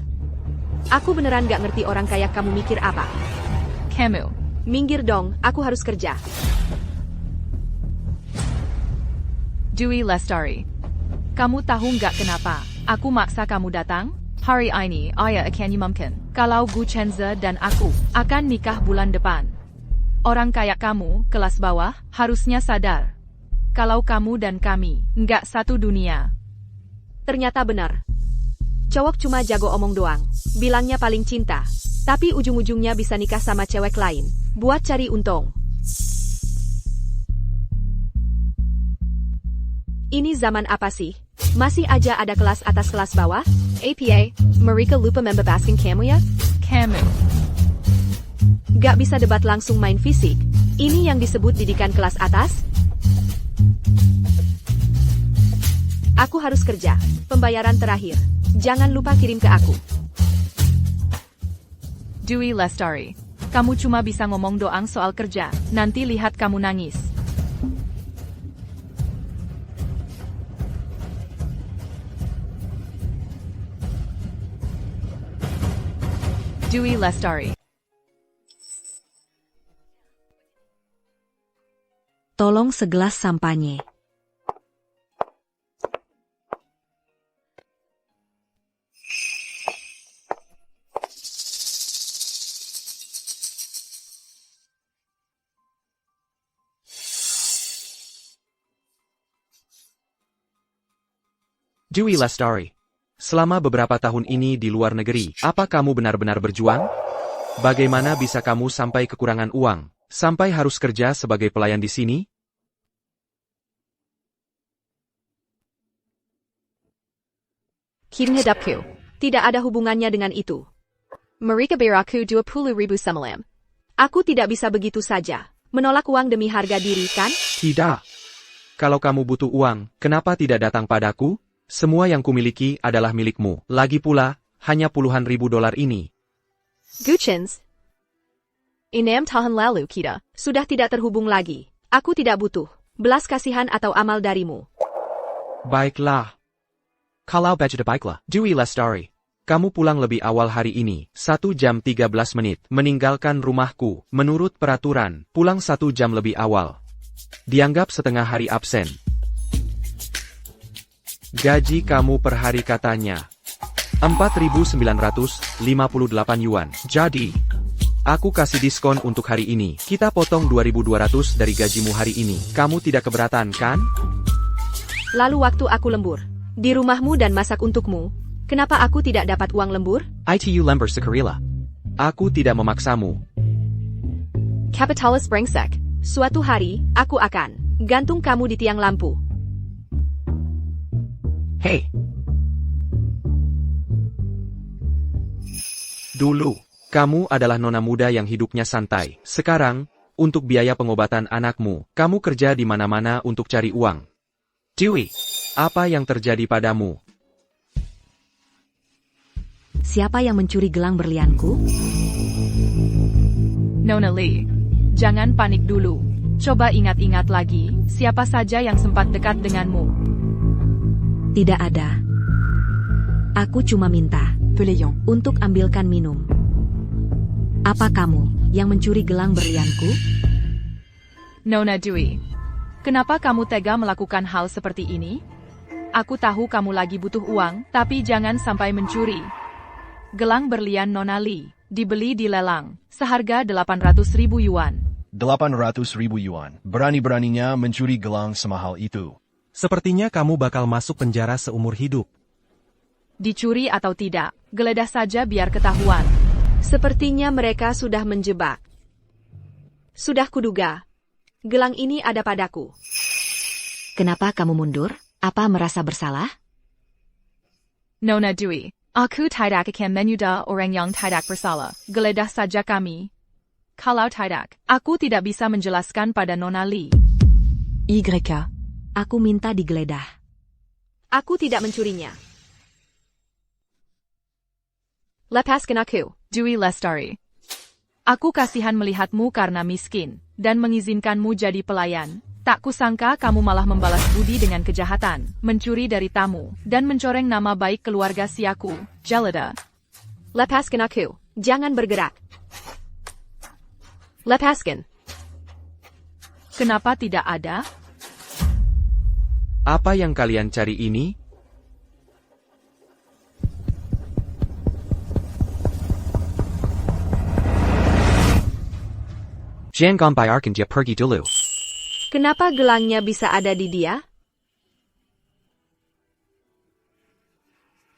Speaker 2: Aku beneran gak ngerti orang kayak kamu mikir apa.
Speaker 3: Kamu.
Speaker 2: Minggir dong, aku harus kerja.
Speaker 3: Dewi Lestari. Kamu tahu nggak kenapa aku maksa kamu datang? Hari ini, ayah akan mungkin. Kalau Gu Chenza dan aku akan nikah bulan depan. Orang kayak kamu, kelas bawah, harusnya sadar. Kalau kamu dan kami, nggak satu dunia.
Speaker 2: Ternyata benar. Cowok cuma jago omong doang. Bilangnya paling cinta. Tapi ujung-ujungnya bisa nikah sama cewek lain. Buat cari untung. Ini zaman apa sih? Masih aja ada kelas atas kelas bawah? APA, mereka lupa membebaskan kamu ya?
Speaker 3: Kamu.
Speaker 2: Gak bisa debat langsung main fisik. Ini yang disebut didikan kelas atas? Aku harus kerja. Pembayaran terakhir. Jangan lupa kirim ke aku.
Speaker 3: Dewi Lestari. Kamu cuma bisa ngomong doang soal kerja. Nanti lihat kamu nangis. Dewi Lestari.
Speaker 1: Tolong segelas sampanye.
Speaker 4: Dewi Lestari. Selama beberapa tahun ini di luar negeri, apa kamu benar-benar berjuang? Bagaimana bisa kamu sampai kekurangan uang, sampai harus kerja sebagai pelayan di sini?
Speaker 2: Hidupku. Tidak ada hubungannya dengan itu. Mereka beraku 20.000 semalam. Aku tidak bisa begitu saja. Menolak uang demi harga diri, kan?
Speaker 4: Tidak. Kalau kamu butuh uang, kenapa tidak datang padaku? Semua yang kumiliki adalah milikmu. Lagi pula, hanya puluhan ribu dolar ini.
Speaker 2: Guchins. 6 tahun lalu kita sudah tidak terhubung lagi. Aku tidak butuh belas kasihan atau amal darimu.
Speaker 4: Baiklah. Kalau begitu baiklah. Dewi Lestari. Kamu pulang lebih awal hari ini, 1 jam 13 menit, meninggalkan rumahku, menurut peraturan, pulang 1 jam lebih awal. Dianggap setengah hari absen. Gaji kamu per hari katanya 4.958 yuan. Jadi, aku kasih diskon untuk hari ini. Kita potong 2.200 dari gajimu hari ini. Kamu tidak keberatan, kan?
Speaker 2: Lalu waktu aku lembur di rumahmu dan masak untukmu, kenapa aku tidak dapat uang lembur?
Speaker 4: ITU lembur sekarila. Aku tidak memaksamu.
Speaker 2: Kapitalis brengsek. Suatu hari, aku akan gantung kamu di tiang lampu.
Speaker 4: Hei. Dulu, kamu adalah nona muda yang hidupnya santai. Sekarang, untuk biaya pengobatan anakmu, kamu kerja di mana-mana untuk cari uang. Dewi, apa yang terjadi padamu?
Speaker 1: Siapa yang mencuri gelang berlianku?
Speaker 3: Nona Lee, jangan panik dulu. Coba ingat-ingat lagi, siapa saja yang sempat dekat denganmu.
Speaker 1: Tidak ada. Aku cuma minta Peleyon untuk ambilkan minum. Apa kamu yang mencuri gelang berlianku?
Speaker 3: Nona Dewi, kenapa kamu tega melakukan hal seperti ini? Aku tahu kamu lagi butuh uang, tapi jangan sampai mencuri. Gelang berlian Nona Lee dibeli di lelang, seharga 800.000 yuan.
Speaker 6: 800.000 yuan. Berani-beraninya mencuri gelang semahal itu.
Speaker 5: Sepertinya kamu bakal masuk penjara seumur hidup.
Speaker 3: Dicuri atau tidak, geledah saja biar ketahuan.
Speaker 2: Sepertinya mereka sudah menjebak. Sudah kuduga. Gelang ini ada padaku.
Speaker 1: Kenapa kamu mundur? Apa merasa bersalah?
Speaker 3: Nona Dewi, aku tidak akan menyudah orang yang tidak bersalah. Geledah saja kami. Kalau tidak, aku tidak bisa menjelaskan pada Nona Lee.
Speaker 9: YK.
Speaker 1: Aku minta digeledah.
Speaker 2: Aku tidak mencurinya. Lepaskan aku.
Speaker 3: Dewi Lestari. Aku kasihan melihatmu karena miskin, dan mengizinkanmu jadi pelayan. Tak kusangka kamu malah membalas budi dengan kejahatan, mencuri dari tamu, dan mencoreng nama baik keluarga siaku, Jelida.
Speaker 2: Lepaskan aku. Jangan bergerak. Lepaskan.
Speaker 3: Kenapa tidak ada?
Speaker 4: Apa yang kalian cari ini? Jangan bayarkan dia pergi dulu.
Speaker 2: Kenapa gelangnya bisa ada di dia?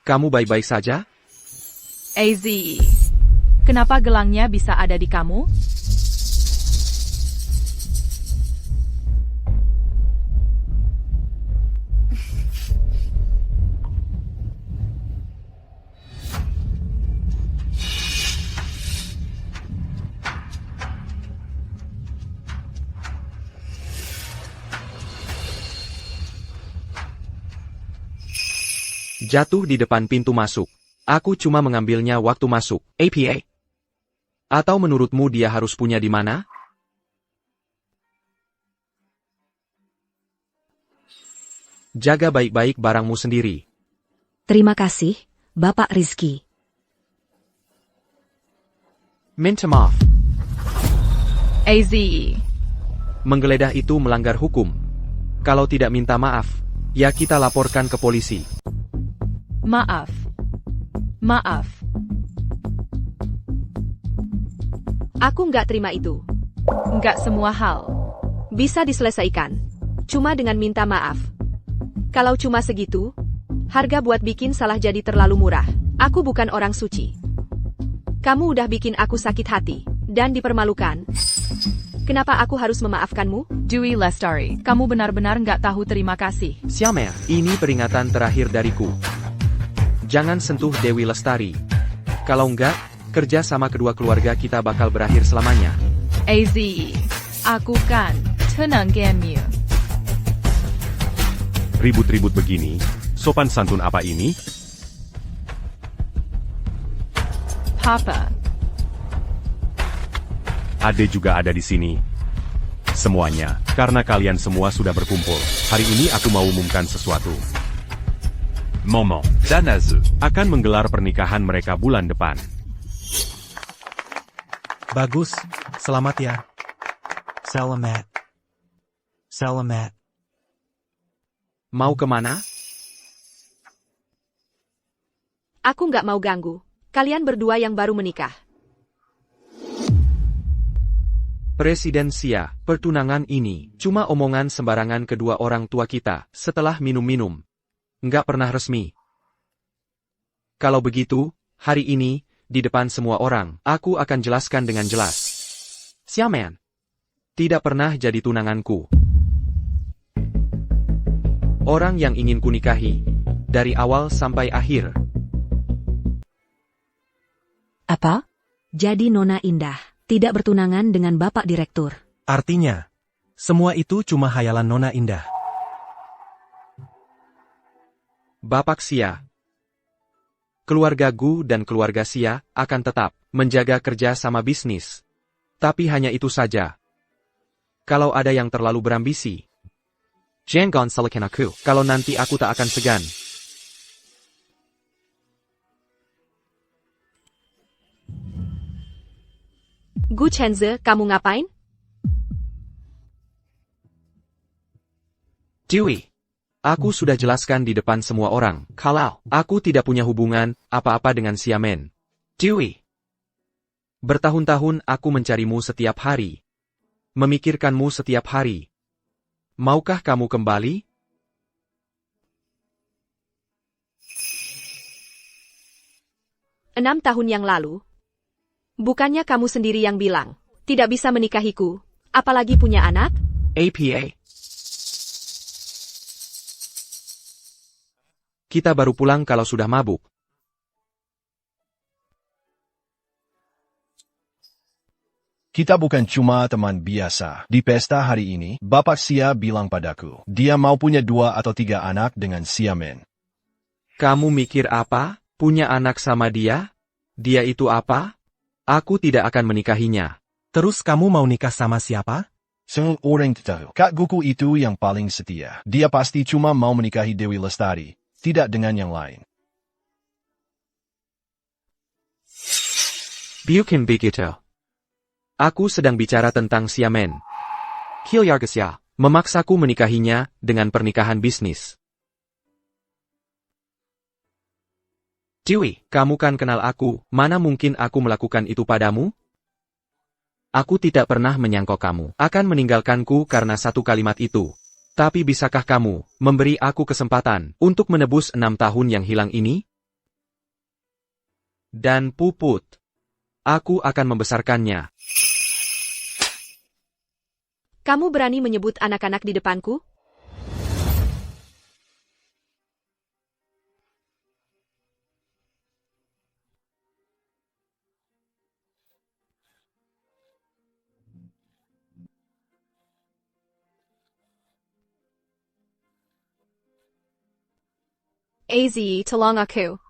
Speaker 4: Kamu baik-baik saja?
Speaker 3: AZ. Kenapa gelangnya bisa ada di kamu?
Speaker 4: Jatuh di depan pintu masuk. Aku cuma mengambilnya waktu masuk. APA. Atau menurutmu dia harus punya di mana? Jaga baik-baik barangmu sendiri.
Speaker 1: Terima kasih, Bapak Rizky.
Speaker 4: Minta maaf.
Speaker 3: AZ.
Speaker 4: Menggeledah itu melanggar hukum. Kalau tidak minta maaf, ya kita laporkan ke polisi.
Speaker 3: Maaf. Maaf.
Speaker 2: Aku nggak terima itu.
Speaker 3: Nggak semua hal.
Speaker 2: Bisa diselesaikan. Cuma dengan minta maaf. Kalau cuma segitu, harga buat bikin salah jadi terlalu murah. Aku bukan orang suci. Kamu udah bikin aku sakit hati dan dipermalukan. Kenapa aku harus memaafkanmu?
Speaker 3: Dewi Lestari, kamu benar-benar nggak tahu terima kasih.
Speaker 4: Xiaomer, ini peringatan terakhir dariku. Jangan sentuh Dewi Lestari. Kalau enggak, kerja sama kedua keluarga kita bakal berakhir selamanya.
Speaker 3: AZE, aku kan tenang game.
Speaker 10: Ribut-ribut begini, sopan santun apa ini?
Speaker 3: Papa,
Speaker 10: Ade juga ada di sini. Semuanya, karena kalian semua sudah berkumpul. Hari ini aku mau umumkan sesuatu. Momo, Danazu, akan menggelar pernikahan mereka bulan depan.
Speaker 5: Bagus, selamat ya. Selamat. Selamat.
Speaker 4: Mau kemana?
Speaker 2: Aku nggak mau ganggu. Kalian berdua yang baru menikah.
Speaker 4: Presiden Xia, pertunangan ini cuma omongan sembarangan kedua orang tua kita setelah minum-minum. Nggak pernah resmi. Kalau begitu, hari ini, di depan semua orang, aku akan jelaskan dengan jelas. Xiaoman, tidak pernah jadi tunanganku. Orang yang ingin kunikahi, dari awal sampai akhir.
Speaker 1: Apa? Jadi Nona Indah tidak bertunangan dengan Bapak Direktur.
Speaker 5: Artinya, semua itu cuma hayalan Nona Indah.
Speaker 4: Bapak Xia, keluarga Gu dan keluarga Xia akan tetap menjaga kerja sama bisnis. Tapi hanya itu saja. Kalau ada yang terlalu berambisi, jangan salahkan aku, kalau nanti aku tak akan segan.
Speaker 2: Gu Chenze, kamu ngapain?
Speaker 4: Dewi, aku sudah jelaskan di depan semua orang, kalau aku tidak punya hubungan apa-apa dengan Xiamen. Dewi, bertahun-tahun aku mencarimu setiap hari. Memikirkanmu setiap hari. Maukah kamu kembali?
Speaker 2: Enam tahun yang lalu. Bukannya kamu sendiri yang bilang, tidak bisa menikahiku, apalagi punya anak?
Speaker 4: APA. Kita baru pulang kalau sudah mabuk.
Speaker 6: Kita bukan cuma teman biasa. Di pesta hari ini, Bapak Xia bilang padaku, dia mau punya 2 atau 3 anak dengan Xiamen.
Speaker 4: Kamu mikir apa? Punya anak sama dia? Dia itu apa? Aku tidak akan menikahinya.
Speaker 5: Terus kamu mau nikah sama siapa?
Speaker 6: Seorang tahu. Kak Guku itu yang paling setia. Dia pasti cuma mau menikahi Dewi Lestari, tidak dengan yang lain.
Speaker 4: Bukan begitu. Aku sedang bicara tentang Xiamen. Kilyargasya memaksaku menikahinya dengan pernikahan bisnis. Dewi, kamu kan kenal aku, mana mungkin aku melakukan itu padamu? Aku tidak pernah menyangka kamu akan meninggalkanku karena satu kalimat itu. Tapi bisakah kamu memberi aku kesempatan untuk menebus 6 tahun yang hilang ini? Dan Puput, aku akan membesarkannya.
Speaker 2: Kamu berani menyebut anak-anak di depanku? AZE, tolong aku.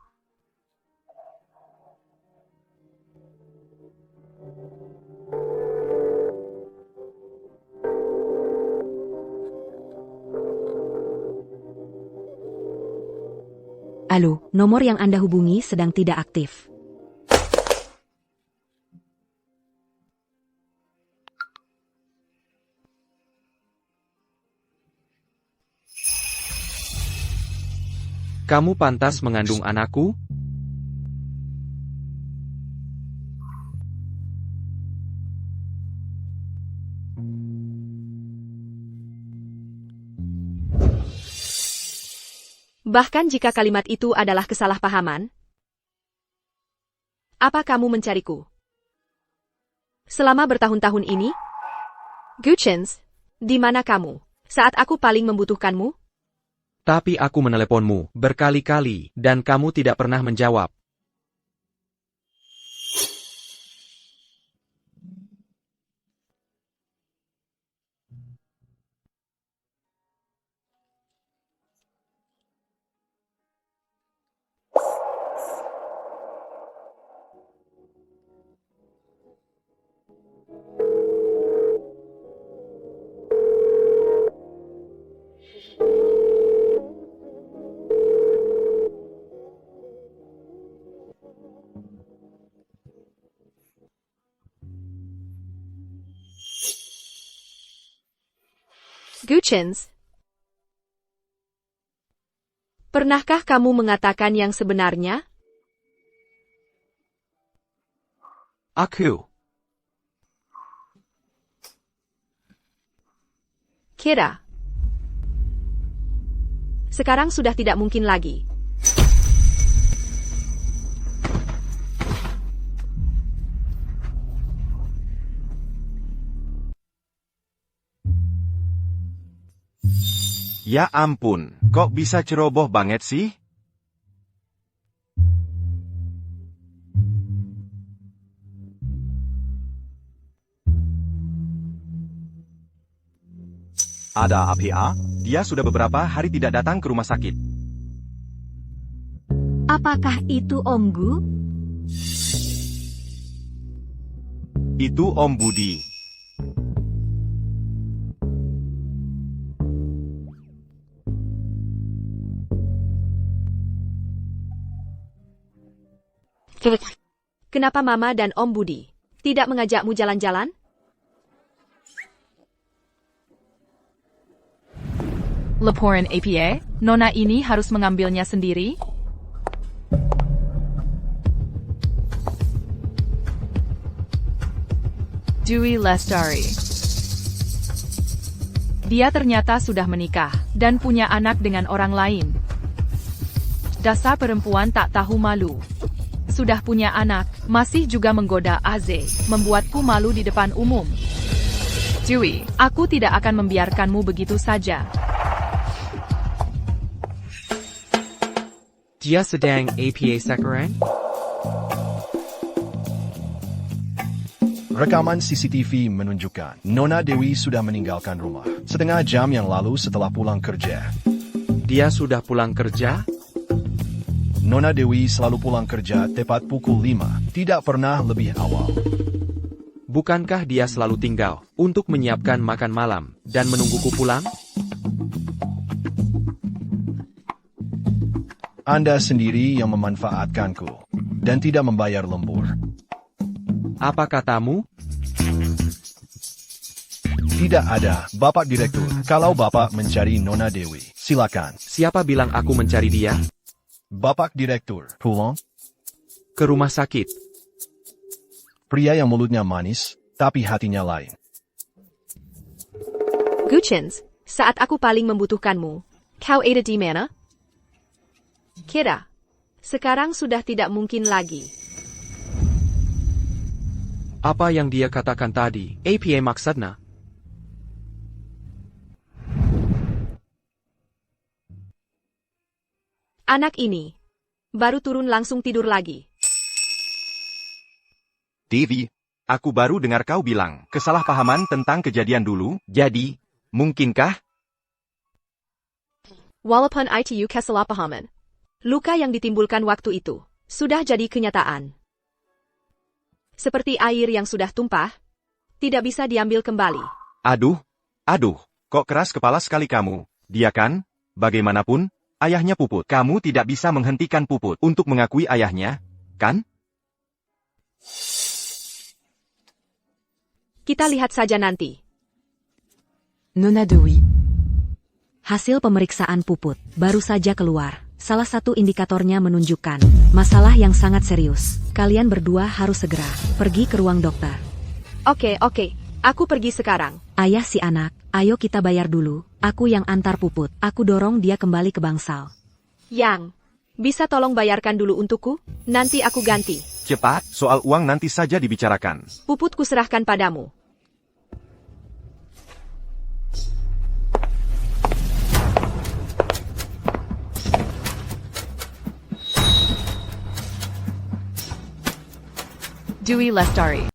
Speaker 1: Halo, nomor yang Anda hubungi sedang tidak aktif.
Speaker 4: Kamu pantas mengandung anakku?
Speaker 2: Bahkan jika kalimat itu adalah kesalahpahaman, apa kamu mencariku? Selama bertahun-tahun ini? Guchens, di mana kamu? Saat aku paling membutuhkanmu?
Speaker 4: Tapi aku meneleponmu berkali-kali dan kamu tidak pernah menjawab.
Speaker 2: Guchens, pernahkah kamu mengatakan yang sebenarnya?
Speaker 7: Aku.
Speaker 2: Kira. Sekarang sudah tidak mungkin lagi.
Speaker 7: Ya ampun, kok bisa ceroboh banget sih?
Speaker 8: Ada apa?
Speaker 7: Dia sudah beberapa hari tidak datang ke rumah sakit.
Speaker 1: Apakah itu Om Gu?
Speaker 7: Itu Om Budi.
Speaker 2: Kenapa Mama dan Om Budi tidak mengajakmu jalan-jalan?
Speaker 3: Laporan APA, Nona ini harus mengambilnya sendiri? Dewey Lestari. Dia ternyata sudah menikah dan punya anak dengan orang lain. Dasar perempuan tak tahu malu. Sudah punya anak, masih juga menggoda Aze, membuatku malu di depan umum. Dewey, aku tidak akan membiarkanmu begitu saja.
Speaker 4: Dia sedang APA Sakaran?
Speaker 6: Rekaman CCTV menunjukkan Nona Dewi sudah meninggalkan rumah setengah jam yang lalu setelah pulang kerja.
Speaker 4: Dia sudah pulang kerja?
Speaker 6: Nona Dewi selalu pulang kerja tepat pukul 5, tidak pernah lebih awal.
Speaker 4: Bukankah dia selalu tinggal untuk menyiapkan makan malam dan menungguku pulang?
Speaker 6: Anda sendiri yang memanfaatkanku dan tidak membayar lembur.
Speaker 4: Apa katamu?
Speaker 6: Tidak ada, Bapak Direktur. Kalau Bapak mencari Nona Dewi, silakan.
Speaker 4: Siapa bilang aku mencari dia?
Speaker 6: Bapak Direktur, pulang
Speaker 4: Ke rumah sakit.
Speaker 6: pria yang mulutnya manis, tapi hatinya lain.
Speaker 2: Guchens, saat aku paling membutuhkanmu, kau ada di mana? Kira, sekarang sudah tidak mungkin lagi.
Speaker 4: Apa yang dia katakan tadi? APA maksudnya?
Speaker 2: Anak ini baru turun langsung tidur lagi.
Speaker 7: Devi, aku baru dengar kau bilang kesalahpahaman tentang kejadian dulu, jadi, mungkinkah?
Speaker 2: Walaupun itu kesalahpahaman, luka yang ditimbulkan waktu itu sudah jadi kenyataan. Seperti air yang sudah tumpah, tidak bisa diambil kembali.
Speaker 7: Aduh, kok keras kepala sekali kamu. Dia kan, bagaimanapun, ayahnya Puput. Kamu tidak bisa menghentikan Puput untuk mengakui ayahnya, kan?
Speaker 2: Kita lihat saja nanti.
Speaker 9: Nona Dewi.
Speaker 1: Hasil pemeriksaan Puput baru saja keluar. Salah satu indikatornya menunjukkan masalah yang sangat serius. Kalian berdua harus segera pergi ke ruang dokter.
Speaker 2: Oke, aku pergi sekarang.
Speaker 1: Ayah si anak, ayo kita bayar dulu. Aku yang antar Puput. Aku dorong dia kembali ke bangsal.
Speaker 2: Yang, bisa tolong bayarkan dulu untukku? Nanti aku ganti.
Speaker 7: Cepat, soal uang nanti saja dibicarakan.
Speaker 2: Puput kuserahkan padamu.
Speaker 3: Dwi Lestari.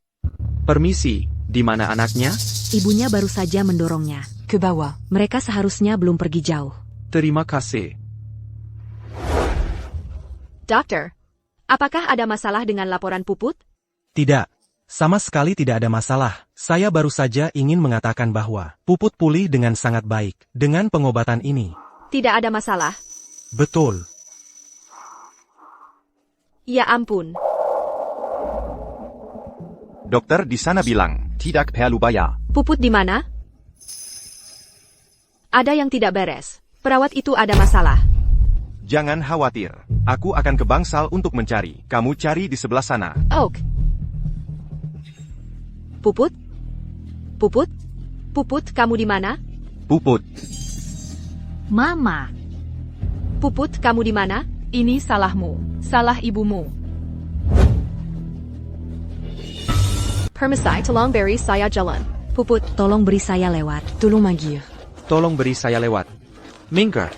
Speaker 4: Permisi, di mana anaknya?
Speaker 1: Ibunya baru saja mendorongnya ke bawah. Mereka seharusnya belum pergi jauh.
Speaker 4: Terima kasih.
Speaker 2: Dokter, apakah ada masalah dengan laporan Puput?
Speaker 5: Tidak. Sama sekali tidak ada masalah. Saya baru saja ingin mengatakan bahwa Puput pulih dengan sangat baik dengan pengobatan ini.
Speaker 2: Tidak ada masalah.
Speaker 5: Betul.
Speaker 2: Ya ampun.
Speaker 7: Dokter di sana bilang,
Speaker 8: Tidak perlu bayar.
Speaker 2: Puput di mana? Ada yang tidak beres. Perawat itu ada masalah.
Speaker 7: jangan khawatir. Aku akan ke bangsal untuk mencari. Kamu cari di sebelah sana.
Speaker 2: Oak. Puput? Puput? Puput, kamu di mana?
Speaker 7: Puput.
Speaker 1: Mama.
Speaker 2: Puput, kamu di mana?
Speaker 3: Ini salahmu. Salah ibumu.
Speaker 2: Permisi, tolong beri saya jalan. Puput,
Speaker 1: Tolong beri saya lewat. Tolong magir.
Speaker 4: Tolong beri saya lewat. Minggir.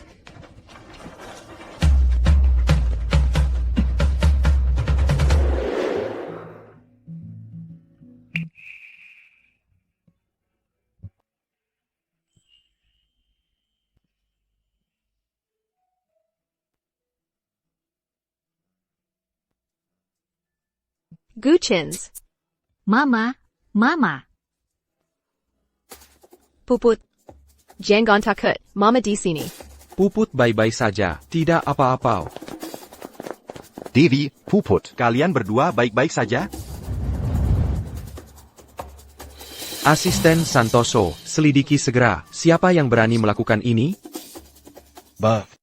Speaker 2: Guchins.
Speaker 1: Mama. Mama.
Speaker 2: Puput. Jangan takut, Mama di sini.
Speaker 4: Puput baik-baik saja, tidak apa-apa.
Speaker 8: Devi, Puput.
Speaker 7: Kalian berdua baik-baik saja?
Speaker 4: Asisten Santoso, selidiki segera, siapa yang berani melakukan ini?
Speaker 6: Buff.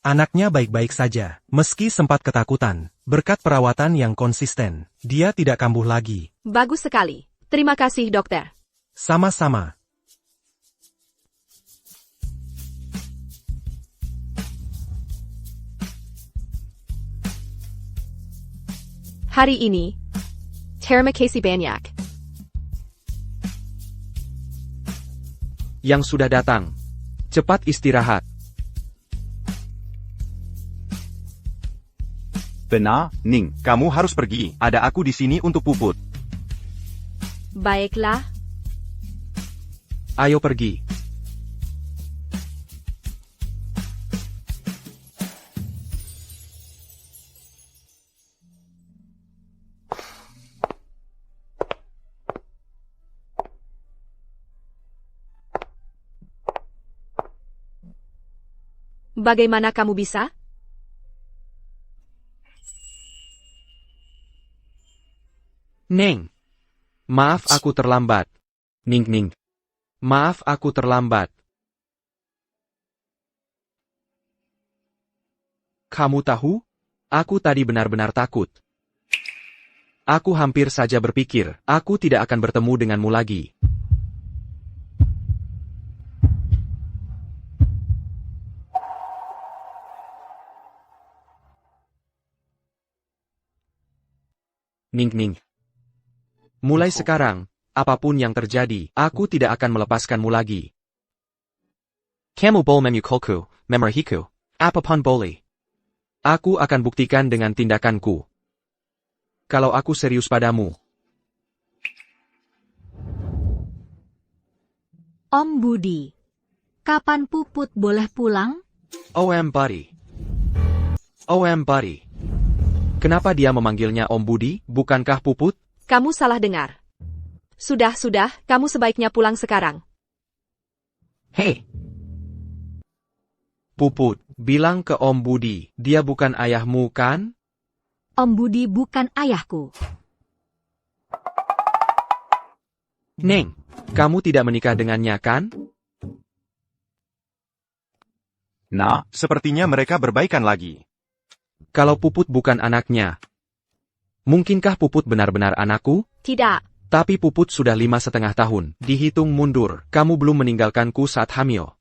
Speaker 5: Anaknya baik-baik saja, meski sempat ketakutan. Berkat perawatan yang konsisten, dia tidak kambuh lagi.
Speaker 2: Bagus sekali. Terima kasih, dokter.
Speaker 5: Sama-sama.
Speaker 2: Hari ini, terima kasih banyak.
Speaker 4: Yang sudah datang. Cepat istirahat.
Speaker 8: Benar, Ning.
Speaker 7: Kamu harus pergi. Ada aku di sini untuk Puput.
Speaker 2: Baiklah,
Speaker 4: Ayo pergi.
Speaker 2: bagaimana kamu bisa?
Speaker 4: Neng. Maaf aku terlambat. Ning. Maaf aku terlambat. Kamu tahu? Aku tadi benar-benar takut. Aku hampir saja berpikir, aku tidak akan bertemu denganmu lagi. Ning. Mulai sekarang, apapun yang terjadi, aku tidak akan melepaskanmu lagi. Kamu boleh memukulku, memarahiku, apapun boleh. Aku akan buktikan dengan tindakanku. Kalau aku serius padamu.
Speaker 1: Om Budi. Kapan Puput boleh pulang?
Speaker 4: OM Buddy. OM Buddy. Kenapa dia memanggilnya Om Budi, bukankah Puput?
Speaker 2: Kamu salah dengar. Sudah, kamu sebaiknya pulang sekarang.
Speaker 4: Hei! Puput, bilang ke Om Budi, dia bukan ayahmu kan?
Speaker 1: Om Budi bukan ayahku.
Speaker 4: Neng, kamu tidak menikah dengannya kan?
Speaker 8: Na,
Speaker 7: Sepertinya mereka berbaikan lagi.
Speaker 4: Kalau Puput bukan anaknya, mungkinkah Puput benar-benar anakku?
Speaker 2: Tidak.
Speaker 4: Tapi Puput sudah 5,5 tahun. Dihitung mundur, kamu belum meninggalkanku saat hamil.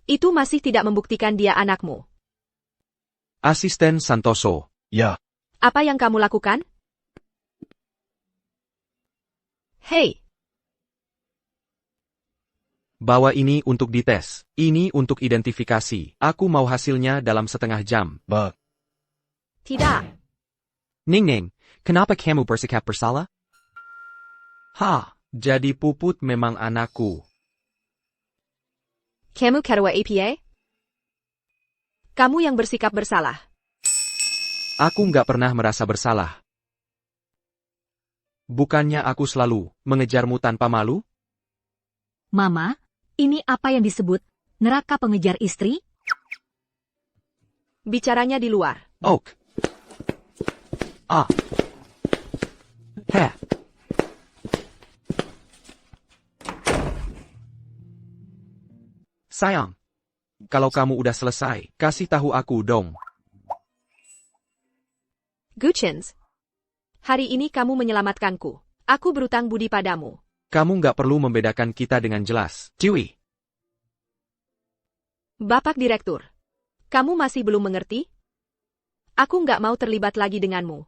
Speaker 2: Itu masih tidak membuktikan dia anakmu.
Speaker 4: Asisten Santoso.
Speaker 6: Ya,
Speaker 2: Apa yang kamu lakukan? Hei,
Speaker 4: Bawa ini untuk dites. Ini untuk identifikasi. Aku mau hasilnya dalam setengah jam.
Speaker 2: tidak.
Speaker 4: Ning, kenapa kamu bersikap bersalah? Jadi Puput memang anakku.
Speaker 2: Kamu ketua APA? Kamu yang bersikap bersalah.
Speaker 4: Aku nggak pernah merasa bersalah. Bukannya aku selalu mengejarmu tanpa malu?
Speaker 1: Mama, ini apa yang disebut neraka pengejar istri?
Speaker 2: Bicaranya di luar.
Speaker 4: Oak. Heh. Sayang, kalau kamu udah selesai, kasih tahu aku dong.
Speaker 2: Guchins, hari ini kamu menyelamatkanku. Aku berutang budi padamu.
Speaker 4: Kamu nggak perlu membedakan kita dengan jelas. Ciwi.
Speaker 2: Bapak Direktur, kamu masih belum mengerti? Aku nggak mau terlibat lagi denganmu.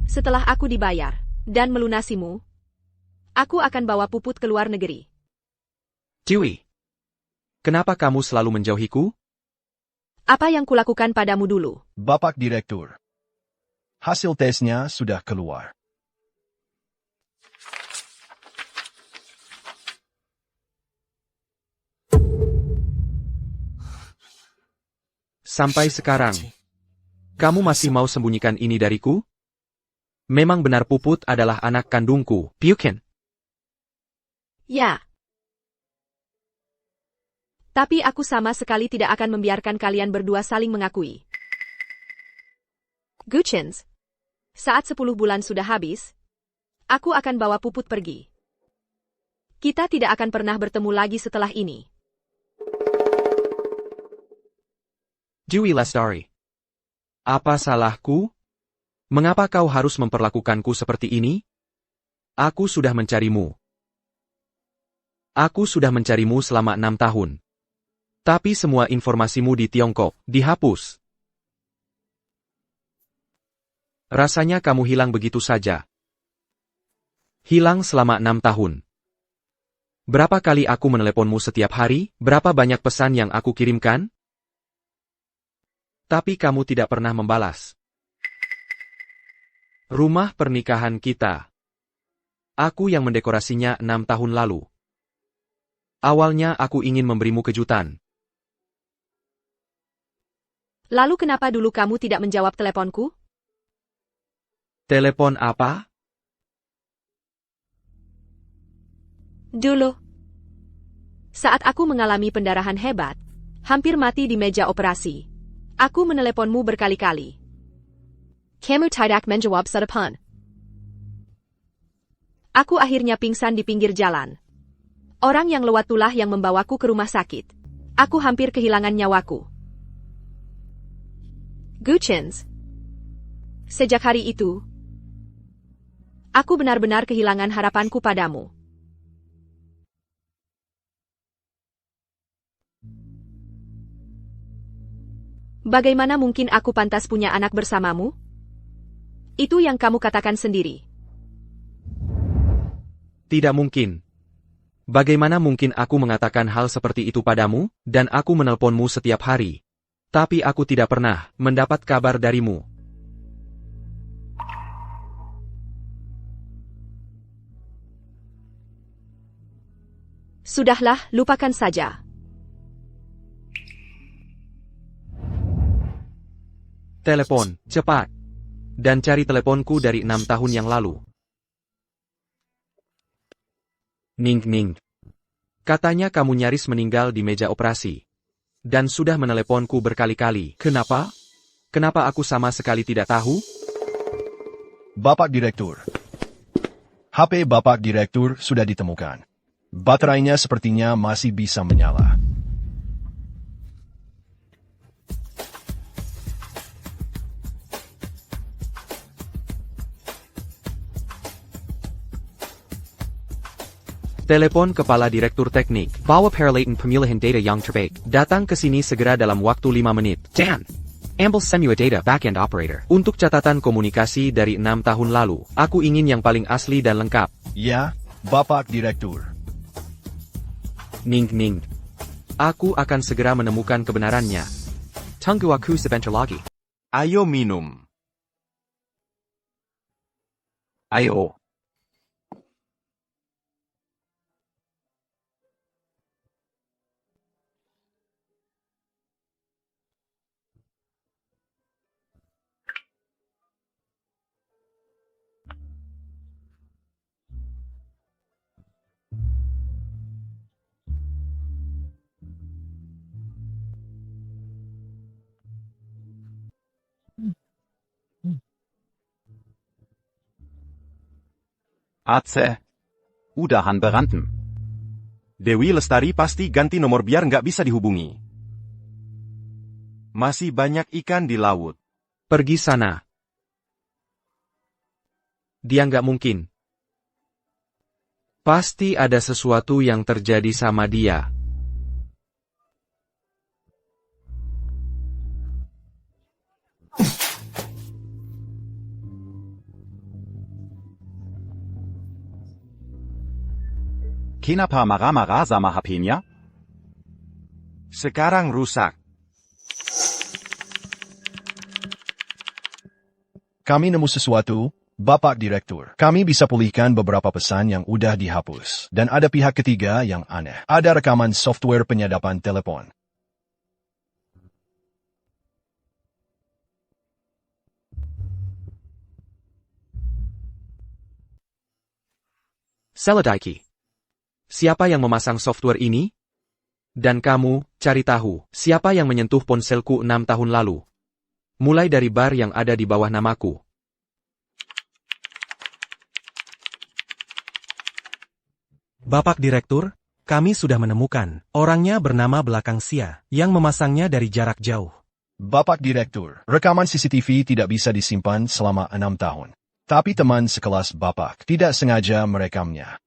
Speaker 2: Setelah aku dibayar dan melunasimu, aku akan bawa Puput ke luar negeri.
Speaker 4: Ciwi. Kenapa kamu selalu menjauhiku?
Speaker 2: Apa yang kulakukan padamu dulu?
Speaker 6: Bapak Direktur. Hasil tesnya sudah keluar.
Speaker 4: Sampai sekarang, kamu masih mau sembunyikan ini dariku? Memang benar Puput adalah anak kandungku, Pyukin.
Speaker 2: Ya. Tapi aku sama sekali tidak akan membiarkan kalian berdua saling mengakui. Guchins, saat 10 bulan sudah habis, aku akan bawa Puput pergi. Kita tidak akan pernah bertemu lagi setelah ini.
Speaker 4: Dewi Lestari. Apa salahku? Mengapa kau harus memperlakukanku seperti ini? Aku sudah mencarimu. Aku sudah mencarimu selama 6 tahun. Tapi semua informasimu di Tiongkok dihapus. Rasanya kamu hilang begitu saja. Hilang selama 6 tahun. Berapa kali aku meneleponmu setiap hari? Berapa banyak pesan yang aku kirimkan? Tapi kamu tidak pernah membalas. Rumah pernikahan kita. Aku yang mendekorasinya 6 tahun lalu. Awalnya aku ingin memberimu kejutan.
Speaker 2: Lalu kenapa dulu kamu tidak menjawab teleponku?
Speaker 4: Telepon apa?
Speaker 2: Dulu. Saat aku mengalami pendarahan hebat, hampir mati di meja operasi. Aku meneleponmu berkali-kali. Kamu tidak menjawab telepon. Aku akhirnya pingsan di pinggir jalan. Orang yang lewat itulah yang membawaku ke rumah sakit. Aku hampir kehilangan nyawaku. Guchins. Sejak hari itu, aku benar-benar kehilangan harapanku padamu. Bagaimana mungkin aku pantas punya anak bersamamu? Itu yang kamu katakan sendiri.
Speaker 4: Tidak mungkin. Bagaimana mungkin aku mengatakan hal seperti itu padamu, dan aku menelponmu setiap hari. Tapi aku tidak pernah mendapat kabar darimu.
Speaker 2: Sudahlah, lupakan saja.
Speaker 4: Telepon, cepat. Dan cari teleponku dari 6 tahun yang lalu. Ning. Katanya kamu nyaris meninggal di meja operasi. Dan sudah meneleponku berkali-kali. Kenapa? Kenapa aku sama sekali tidak tahu?
Speaker 6: Bapak Direktur. HP Bapak Direktur sudah ditemukan. Baterainya sepertinya masih bisa menyala.
Speaker 4: Telepon Kepala Direktur Teknik. Bawa peralatan pemilihan data yang terbaik. Datang ke sini segera dalam waktu 5 menit. Dan ambil semua data backend operator. Untuk catatan komunikasi dari 6 tahun lalu, aku ingin yang paling asli dan lengkap.
Speaker 6: Ya, Bapak Direktur.
Speaker 4: Ning. Aku akan segera menemukan kebenarannya. Tunggu aku sebentar lagi.
Speaker 7: Ayo minum.
Speaker 8: Ayo. AC. Udahan berantem.
Speaker 7: Dewi Lestari pasti ganti nomor biar nggak bisa dihubungi. Masih banyak ikan di laut.
Speaker 4: Pergi sana. Dia nggak mungkin. Pasti ada sesuatu yang terjadi sama dia.
Speaker 8: Kenapa marah-marah sama HP-nya?
Speaker 7: Sekarang rusak.
Speaker 6: Kami nemu sesuatu, Bapak Direktur. Kami bisa pulihkan beberapa pesan yang udah dihapus. Dan ada pihak ketiga yang aneh. Ada rekaman software penyadapan telepon.
Speaker 4: Seladaiki. Siapa yang memasang software ini? Dan kamu, cari tahu, siapa yang menyentuh ponselku 6 tahun lalu. Mulai dari bar yang ada di bawah namaku.
Speaker 5: Bapak Direktur, kami sudah menemukan. Orangnya bernama Belakang Sia, yang memasangnya dari jarak jauh.
Speaker 6: Bapak Direktur, rekaman CCTV tidak bisa disimpan selama 6 tahun. Tapi teman sekelas Bapak tidak sengaja merekamnya.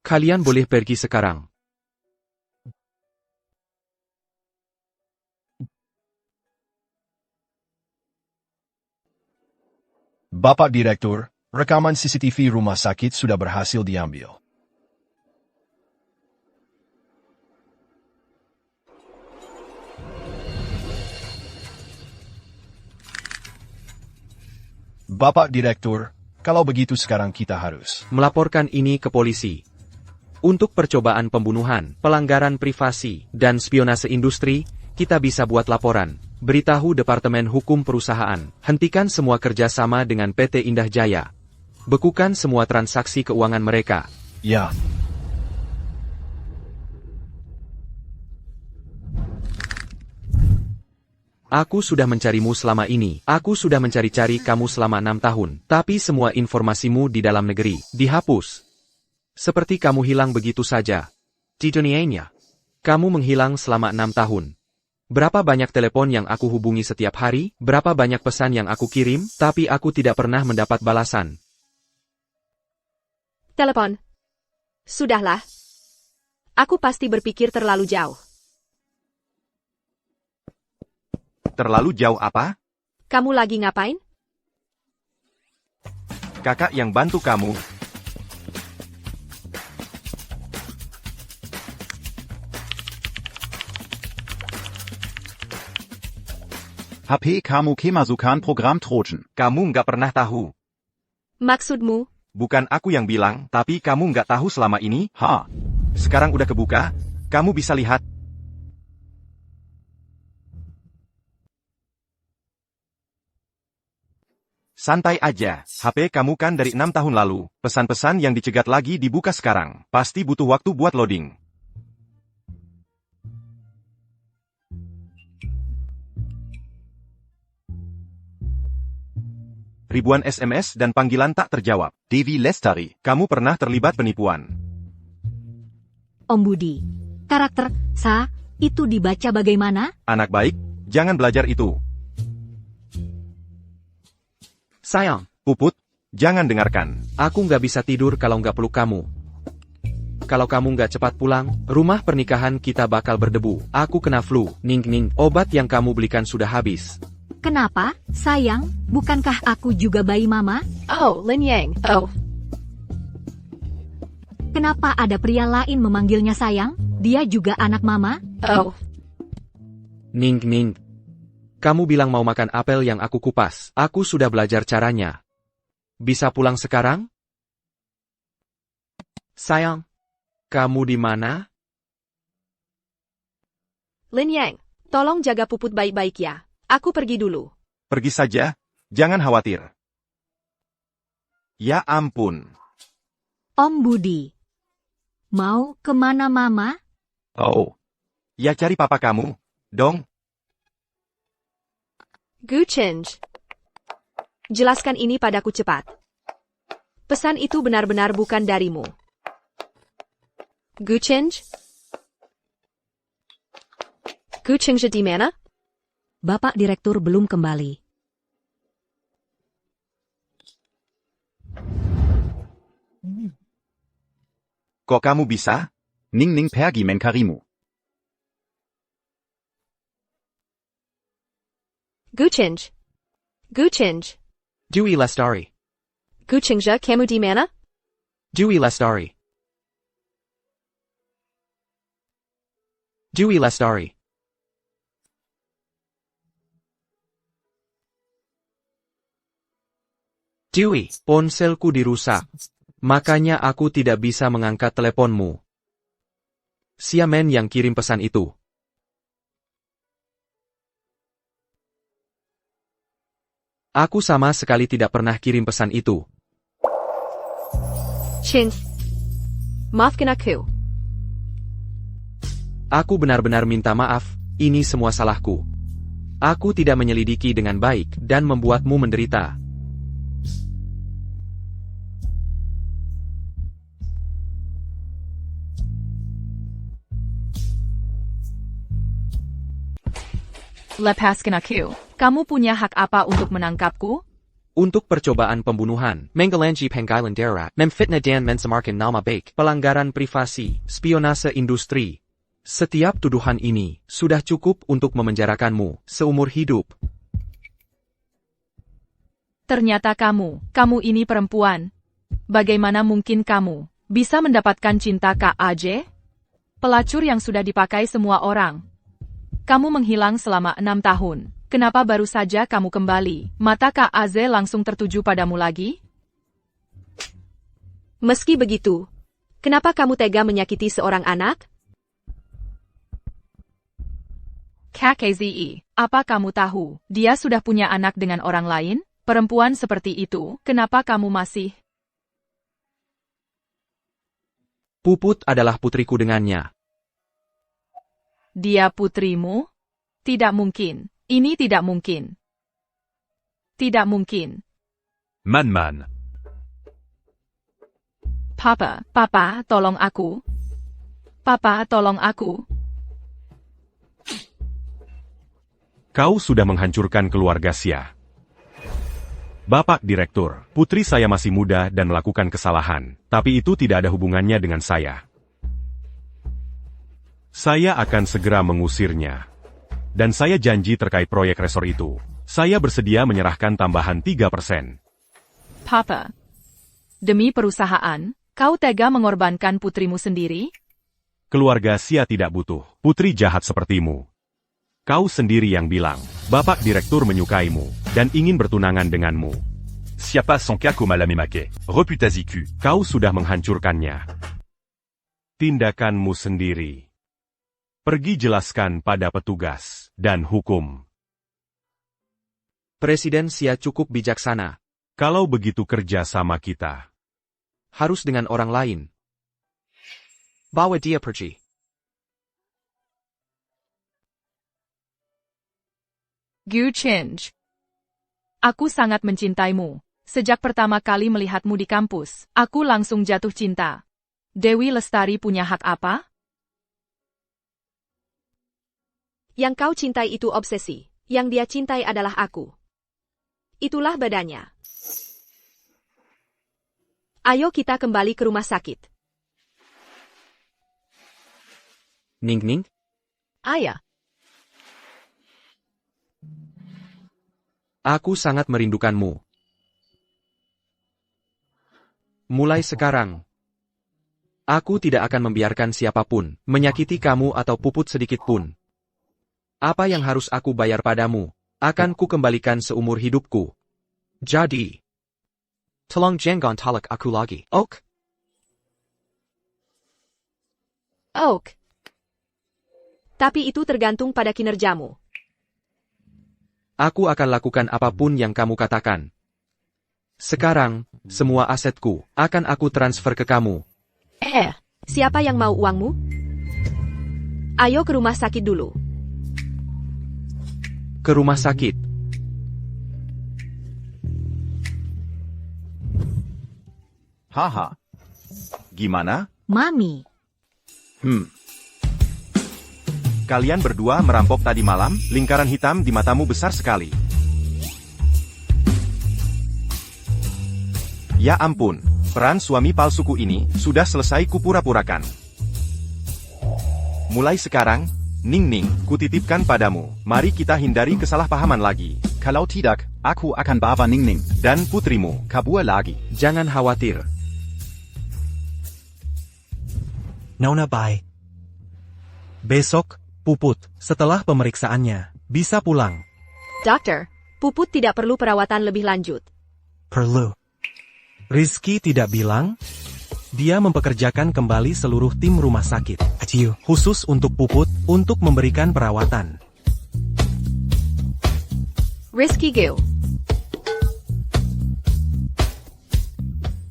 Speaker 4: Kalian boleh pergi sekarang.
Speaker 6: Bapak Direktur, rekaman CCTV rumah sakit sudah berhasil diambil. Bapak Direktur, kalau begitu sekarang kita harus
Speaker 4: Melaporkan ini ke polisi. Untuk percobaan pembunuhan, pelanggaran privasi, dan spionase industri, kita bisa buat laporan. Beritahu Departemen Hukum Perusahaan, hentikan semua kerjasama dengan PT Indah Jaya. Bekukan semua transaksi keuangan mereka.
Speaker 6: Ya.
Speaker 4: Aku sudah mencarimu selama ini. Aku sudah mencari-cari kamu selama 6 tahun. Tapi semua informasimu di dalam negeri dihapus. Seperti kamu hilang begitu saja. Di dunianya. Kamu menghilang selama 6 tahun. Berapa banyak telepon yang aku hubungi setiap hari, berapa banyak pesan yang aku kirim, tapi aku tidak pernah mendapat balasan.
Speaker 2: Telepon. Sudahlah. Aku pasti berpikir terlalu jauh.
Speaker 7: Terlalu jauh apa?
Speaker 2: Kamu lagi ngapain?
Speaker 7: Kakak yang bantu kamu.
Speaker 8: HP kamu kemasukan program Trojan.
Speaker 7: Kamu nggak pernah tahu.
Speaker 2: Maksudmu?
Speaker 7: Bukan aku yang bilang, tapi kamu nggak tahu selama ini?
Speaker 8: Ha.
Speaker 7: Sekarang udah kebuka, kamu bisa lihat. Santai aja, HP kamu kan dari 6 tahun lalu. Pesan-pesan yang dicegat lagi dibuka sekarang. Pasti butuh waktu buat loading. Ribuan SMS dan panggilan tak terjawab.
Speaker 8: Devi Lestari.
Speaker 7: Kamu pernah terlibat penipuan.
Speaker 1: Om Budi. Karakter Sa itu dibaca bagaimana?
Speaker 7: Anak baik, jangan belajar itu.
Speaker 4: Sayang,
Speaker 7: Puput, jangan dengarkan.
Speaker 4: aku nggak bisa tidur kalau nggak peluk kamu. Kalau kamu nggak cepat pulang, rumah pernikahan kita bakal berdebu. Aku kena flu. Ning, obat yang kamu belikan sudah habis.
Speaker 1: Kenapa, sayang? Bukankah aku juga bayi mama?
Speaker 2: Oh, Lin Yang. Oh,
Speaker 1: Kenapa ada pria lain memanggilnya sayang? Dia juga anak mama?
Speaker 2: oh.
Speaker 4: Ning, kamu bilang mau makan apel yang aku kupas. Aku sudah belajar caranya. Bisa pulang sekarang? Sayang, kamu di mana?
Speaker 2: Lin Yang, tolong jaga Puput baik-baik ya. Aku pergi dulu.
Speaker 7: Pergi saja, jangan khawatir. Ya ampun.
Speaker 1: Om Budi. Mau kemana mama?
Speaker 7: Oh. Ya cari papa kamu, dong.
Speaker 2: Gu Chinj. Jelaskan ini padaku cepat. Pesan itu benar-benar bukan darimu. Gu Chinj? Gu Chinj di mana?
Speaker 1: Bapak Direktur belum kembali.
Speaker 7: Kok kamu bisa?
Speaker 8: Ning pergi mencarimu.
Speaker 2: Gu Chinj. Gu Chinj.
Speaker 4: Dewey Lestari.
Speaker 2: Gu Chinj kamu di mana?
Speaker 4: Dewey Lestari. Dewey Lestari. Dewey, ponselku dirusak. Makanya aku tidak bisa mengangkat teleponmu. Siamen yang kirim pesan itu. Aku sama sekali tidak pernah kirim pesan itu.
Speaker 2: Chin. Maafkan aku.
Speaker 4: Aku benar-benar minta maaf, ini semua salahku. Aku tidak menyelidiki dengan baik dan membuatmu menderita.
Speaker 3: Lepaskan aku. Kamu punya hak apa untuk menangkapku?
Speaker 4: Untuk percobaan pembunuhan, Menggalanji Pangailan Darat, Memfitnah dan Mensamarkan Nama Baik, pelanggaran privasi, spionase industri. Setiap tuduhan ini sudah cukup untuk memenjarakanmu seumur hidup.
Speaker 3: Ternyata kamu ini perempuan. Bagaimana mungkin kamu bisa mendapatkan cinta Kak AJ? Pelacur yang sudah dipakai semua orang. Kamu menghilang selama 6 tahun. Kenapa baru saja kamu kembali? Mata Kak AJ langsung tertuju padamu lagi?
Speaker 2: Meski begitu, kenapa kamu tega menyakiti seorang anak?
Speaker 3: Kak AZE, apa kamu tahu, dia sudah punya anak dengan orang lain? Perempuan seperti itu, kenapa kamu masih?
Speaker 4: Puput adalah putriku dengannya.
Speaker 3: Dia putrimu? Tidak mungkin. Ini tidak mungkin. Tidak mungkin.
Speaker 10: Man.
Speaker 3: Papa, tolong aku. Papa, tolong aku.
Speaker 10: Kau sudah menghancurkan keluarga Xia. Bapak Direktur, putri saya masih muda dan melakukan kesalahan, tapi itu tidak ada hubungannya dengan saya. Saya akan segera mengusirnya. Dan saya janji terkait proyek resor itu. Saya bersedia menyerahkan tambahan 3%.
Speaker 3: Papa, demi perusahaan, kau tega mengorbankan putrimu sendiri?
Speaker 10: Keluarga Xia tidak butuh putri jahat sepertimu. Kau sendiri yang bilang, Bapak Direktur menyukaimu, dan ingin bertunangan denganmu.
Speaker 11: Siapa son kako malamemake, reputaziku.
Speaker 10: Kau sudah menghancurkannya. Tindakanmu sendiri. Pergi jelaskan pada petugas dan hukum.
Speaker 4: Presiden Xia cukup bijaksana.
Speaker 10: Kalau begitu kerja sama kita.
Speaker 4: Harus dengan orang lain. Bawa dia pergi.
Speaker 3: Gu Chinj. Aku sangat mencintaimu. Sejak pertama kali melihatmu di kampus, aku langsung jatuh cinta. Dewi Lestari punya hak apa?
Speaker 2: Yang kau cintai itu obsesi. Yang dia cintai adalah aku. Itulah badannya. Ayo kita kembali ke rumah sakit.
Speaker 4: Ning.
Speaker 2: Ayah.
Speaker 4: Aku sangat merindukanmu. Mulai sekarang, aku tidak akan membiarkan siapapun menyakiti kamu atau Puput sedikit pun. Apa yang harus aku bayar padamu, akan kukembalikan seumur hidupku. Jadi, tolong jangan talak aku lagi, ok?
Speaker 2: Ok. Tapi itu tergantung pada kinerjamu.
Speaker 4: Aku akan lakukan apapun yang kamu katakan. Sekarang, semua asetku akan aku transfer ke kamu.
Speaker 2: Siapa yang mau uangmu? Ayo ke rumah sakit dulu.
Speaker 4: Ke rumah sakit.
Speaker 8: Haha.
Speaker 7: Gimana?
Speaker 1: Mami.
Speaker 7: Kalian berdua merampok tadi malam, lingkaran hitam di matamu besar sekali. Ya ampun, peran suami palsuku ini sudah selesai kupura-purakan. Mulai sekarang, Ning, kutitipkan padamu, mari kita hindari kesalahpahaman lagi.
Speaker 8: Kalau tidak, aku akan bawa Ning
Speaker 7: Dan putrimu,
Speaker 8: kabur lagi.
Speaker 4: Jangan khawatir.
Speaker 5: Nona bye. Besok, Puput, setelah pemeriksaannya, bisa pulang.
Speaker 2: Dokter, Puput tidak perlu perawatan lebih lanjut.
Speaker 5: Perlu. Rizky tidak bilang? Dia mempekerjakan kembali seluruh tim rumah sakit. Khusus untuk Puput, untuk memberikan perawatan.
Speaker 2: Rizky Gil.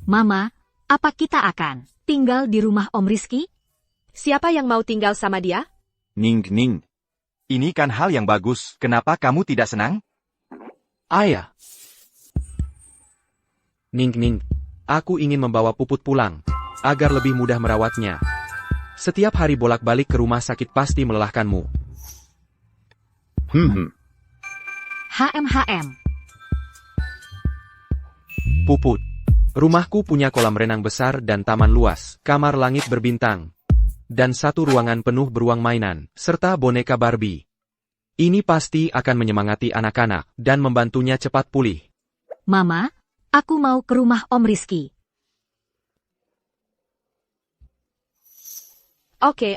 Speaker 1: Mama, apa kita akan tinggal di rumah Om Rizky?
Speaker 2: Siapa yang mau tinggal sama dia?
Speaker 7: Ning. Ini kan hal yang bagus, kenapa kamu tidak senang?
Speaker 4: Ayah. Ning, aku ingin membawa Puput pulang, agar lebih mudah merawatnya. Setiap hari bolak-balik ke rumah sakit pasti melelahkanmu.
Speaker 1: HM.
Speaker 4: Puput. Rumahku punya kolam renang besar dan taman luas, kamar langit berbintang, dan satu ruangan penuh beruang mainan, serta boneka Barbie. Ini pasti akan menyemangati anak-anak dan membantunya cepat pulih.
Speaker 1: Mama, aku mau ke rumah Om Rizky.
Speaker 2: Oke.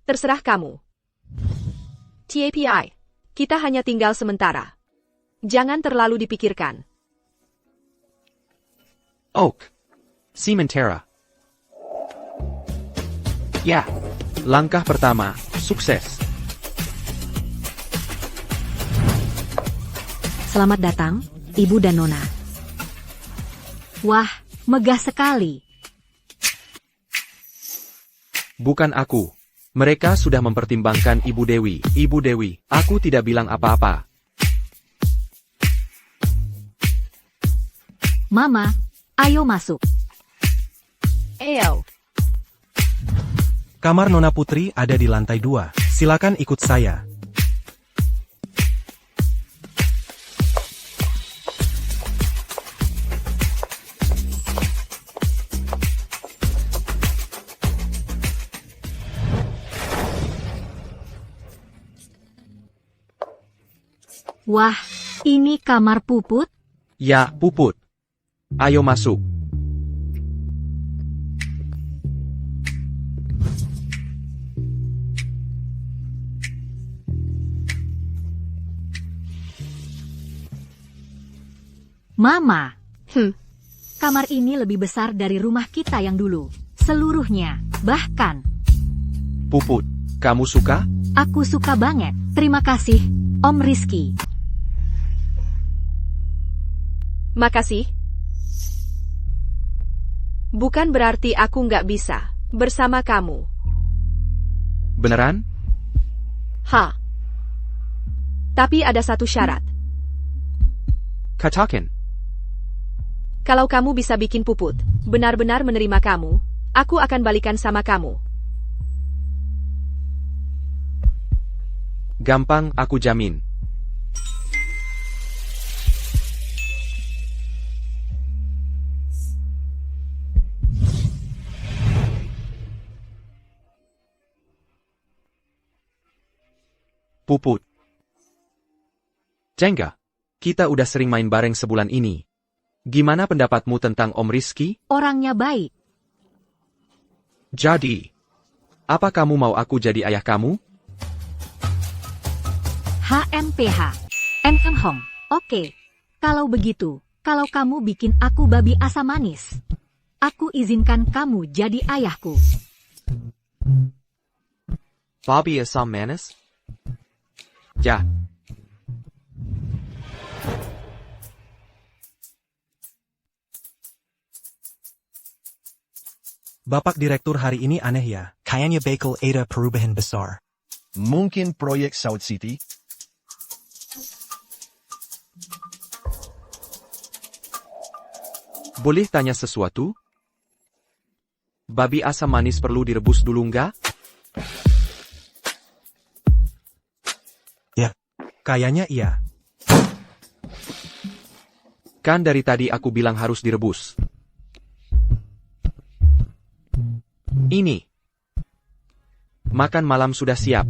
Speaker 2: Terserah kamu. TAPI. Kita hanya tinggal sementara. Jangan terlalu dipikirkan.
Speaker 4: Oak. Sementara. Ya. Langkah pertama, sukses.
Speaker 1: Selamat datang, Ibu dan Nona. Wah, megah sekali.
Speaker 4: Bukan aku. Mereka sudah mempertimbangkan Ibu Dewi. Ibu Dewi, aku tidak bilang apa-apa.
Speaker 1: Mama, ayo masuk.
Speaker 2: Ayo.
Speaker 5: Kamar Nona Putri ada di lantai 2. Silakan ikut saya.
Speaker 1: Wah, ini kamar Puput?
Speaker 4: Ya, Puput. Ayo masuk.
Speaker 1: Mama. Kamar ini lebih besar dari rumah kita yang dulu. Seluruhnya, bahkan.
Speaker 4: Puput, kamu suka?
Speaker 1: Aku suka banget. Terima kasih, Om Rizky.
Speaker 2: Makasih. Bukan berarti aku nggak bisa bersama kamu.
Speaker 4: Beneran?
Speaker 2: Ha. Tapi ada satu syarat.
Speaker 4: Katakan.
Speaker 2: Kalau kamu bisa bikin Puput benar-benar menerima kamu, aku akan balikan sama kamu.
Speaker 4: Gampang, aku jamin. Puput. Jengga, kita udah sering main bareng sebulan ini. Gimana pendapatmu tentang Om Rizky?
Speaker 1: Orangnya baik.
Speaker 4: Jadi, apa kamu mau aku jadi ayah kamu?
Speaker 1: HMPH. Hong. Oke. Kalau begitu, kalau kamu bikin aku babi asam manis, aku izinkan kamu jadi ayahku.
Speaker 4: Bobby asam manis? Ya.
Speaker 5: Bapak Direktur hari ini aneh ya. Kayaknya bakal ada perubahan besar.
Speaker 6: Mungkin proyek South City?
Speaker 4: Boleh tanya sesuatu? Babi asam manis perlu direbus dulu nggak?
Speaker 5: Ya, kayaknya iya.
Speaker 4: Kan dari tadi aku bilang harus direbus. Ini. Makan malam sudah siap.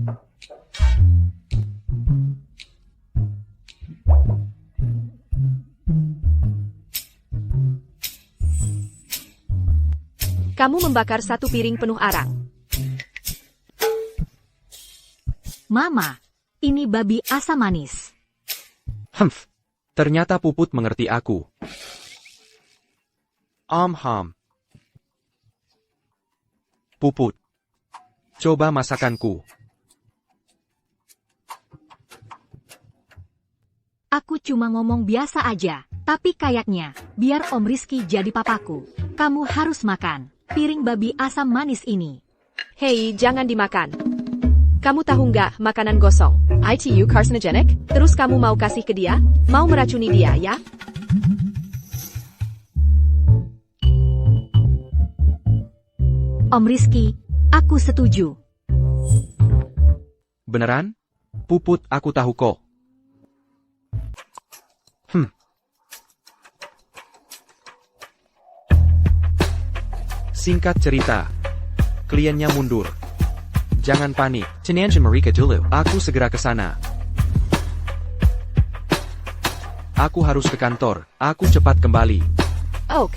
Speaker 2: Kamu membakar satu piring penuh arang.
Speaker 1: Mama, ini babi asam manis.
Speaker 4: Humph. Ternyata Puput mengerti aku. Puput. Coba masakanku.
Speaker 1: Aku cuma ngomong biasa aja, tapi kayaknya, biar Om Rizky jadi papaku, kamu harus makan piring babi asam manis ini.
Speaker 2: Hei, jangan dimakan. Kamu tahu nggak makanan gosong? ITU carcinogenic? Terus kamu mau kasih ke dia? Mau meracuni dia, ya?
Speaker 1: Om Rizky, aku setuju.
Speaker 4: Beneran? Puput, aku tahu kok. Singkat cerita. Kliennya mundur. Jangan panik. Tenangan mereka dulu. Aku segera ke sana. Aku harus ke kantor. Aku cepat kembali.
Speaker 2: Oh.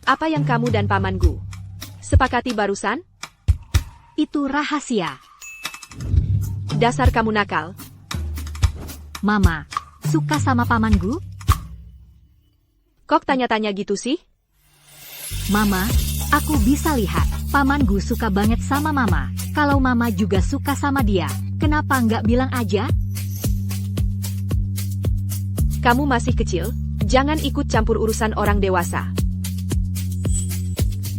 Speaker 2: Apa yang kamu dan Paman Gu sepakati barusan?
Speaker 1: Itu rahasia.
Speaker 2: Dasar kamu nakal.
Speaker 1: Mama, suka sama Paman Gu?
Speaker 2: Kok tanya-tanya gitu sih?
Speaker 1: Mama, aku bisa lihat. Paman Gu suka banget sama Mama. Kalau Mama juga suka sama dia, kenapa nggak bilang aja?
Speaker 2: Kamu masih kecil, jangan ikut campur urusan orang dewasa.